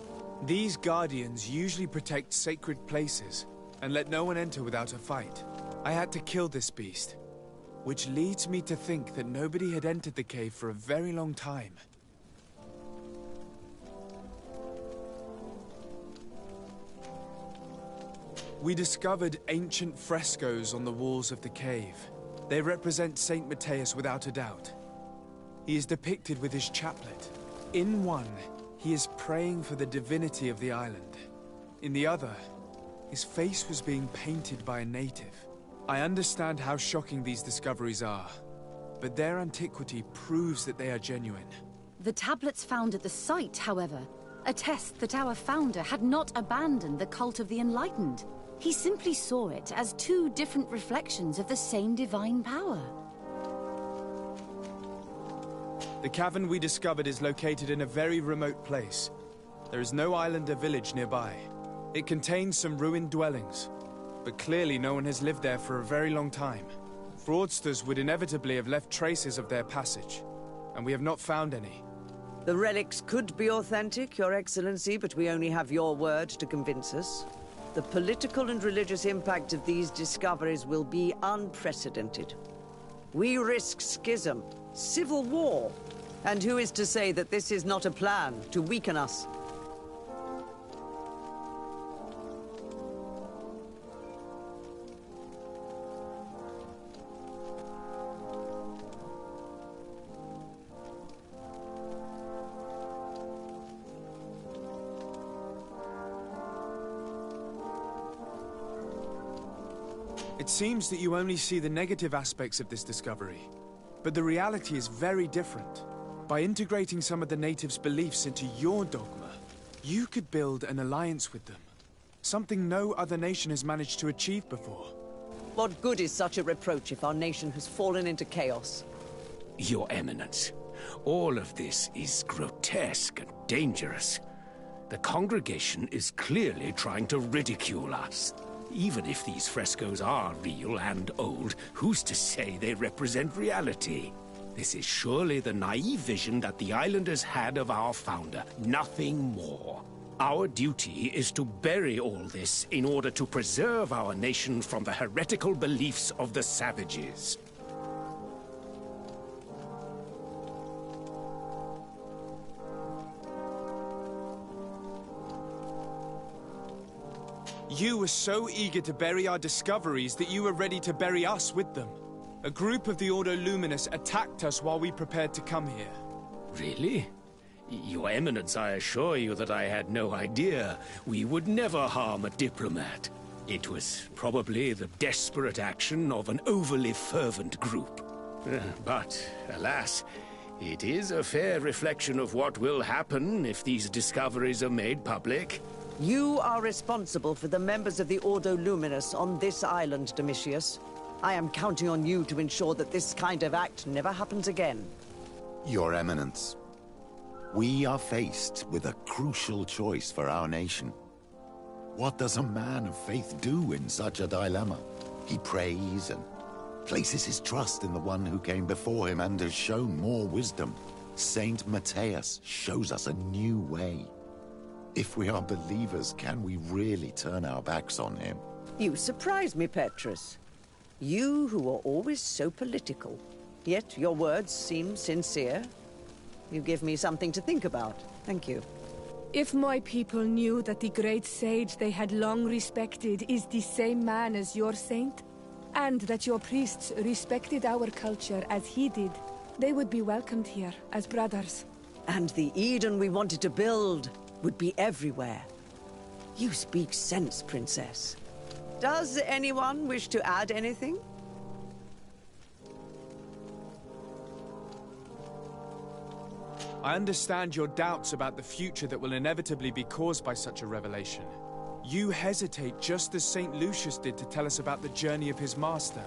These guardians usually protect sacred places and let no one enter without a fight. I had to kill this beast, which leads me to think that nobody had entered the cave for a very long time. We discovered ancient frescoes on the walls of the cave. They represent Saint Matthias without a doubt. He is depicted with his chaplet. In one, he is praying for the divinity of the island. In the other, his face was being painted by a native. I understand how shocking these discoveries are, but their antiquity proves that they are genuine. The tablets found at the site, however, attest that our founder had not abandoned the cult of the Enlightened. He simply saw it as two different reflections of the same divine power. The cavern we discovered is located in a very remote place. There is no island or village nearby. It contains some ruined dwellings, but clearly no one has lived there for a very long time. Fraudsters would inevitably have left traces of their passage, and we have not found any. The relics could be authentic, Your Excellency, but we only have your word to convince us. The political and religious impact of these discoveries will be unprecedented. We risk schism, civil war, and who is to say that this is not a plan to weaken us? It seems that you only see the negative aspects of this discovery, but the reality is very different. By integrating some of the natives' beliefs into your dogma, you could build an alliance with them. Something no other nation has managed to achieve before. What good is such a reproach if our nation has fallen into chaos? Your Eminence, all of this is grotesque and dangerous. The congregation is clearly trying to ridicule us. Even if these frescoes are real and old, who's to say they represent reality? This is surely the naive vision that the islanders had of our founder, nothing more. Our duty is to bury all this in order to preserve our nation from the heretical beliefs of the savages. You were so eager to bury our discoveries that you were ready to bury us with them. A group of the Ordo Luminous attacked us while we prepared to come here. Really? Your Eminence, I assure you that I had no idea. We would never harm a diplomat. It was probably the desperate action of an overly fervent group. But, alas, it is a fair reflection of what will happen if these discoveries are made public. You are responsible for the members of the Ordo Luminous on this island, Domitius. I am counting on you to ensure that this kind of act never happens again. Your Eminence, we are faced with a crucial choice for our nation. What does a man of faith do in such a dilemma? He prays and places his trust in the one who came before him and has shown more wisdom. Saint Matthias shows us a new way. If we are believers, can we really turn our backs on him? You surprise me, Petrus. You who are always so political, yet your words seem sincere. You give me something to think about. Thank you. If my people knew that the great sage they had long respected is the same man as your saint, and that your priests respected our culture as he did, they would be welcomed here as brothers. And the Eden we wanted to build would be everywhere. You speak sense, Princess. Does anyone wish to add anything? I understand your doubts about the future that will inevitably be caused by such a revelation. You hesitate just as St. Lucius did to tell us about the journey of his master.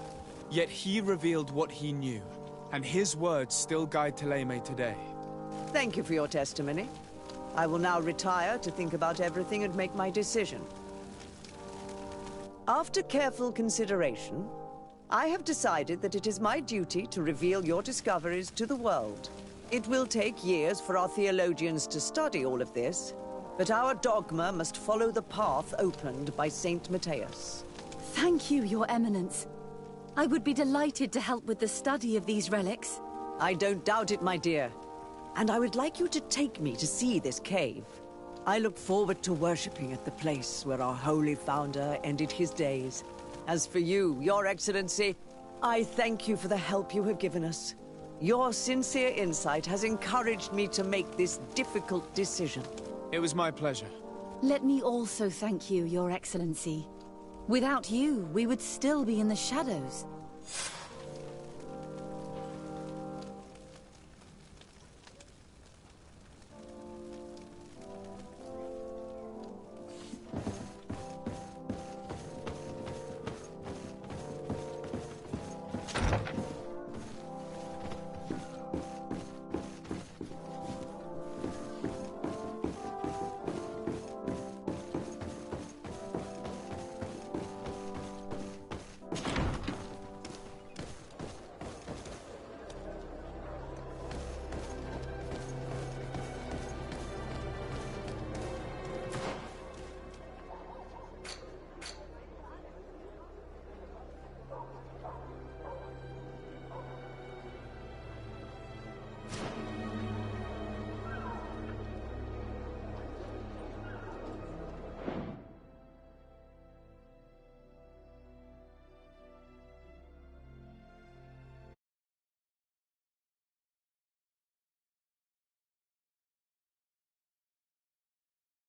Yet he revealed what he knew, and his words still guide Thélème today. Thank you for your testimony. I will now retire to think about everything and make my decision. After careful consideration, I have decided that it is my duty to reveal your discoveries to the world. It will take years for our theologians to study all of this, but our dogma must follow the path opened by Saint Matthias. Thank you, Your Eminence. I would be delighted to help with the study of these relics. I don't doubt it, my dear. And I would like you to take me to see this cave. I look forward to worshipping at the place where our holy founder ended his days. As for you, Your Excellency, I thank you for the help you have given us. Your sincere insight has encouraged me to make this difficult decision. It was my pleasure. Let me also thank you, Your Excellency. Without you, we would still be in the shadows.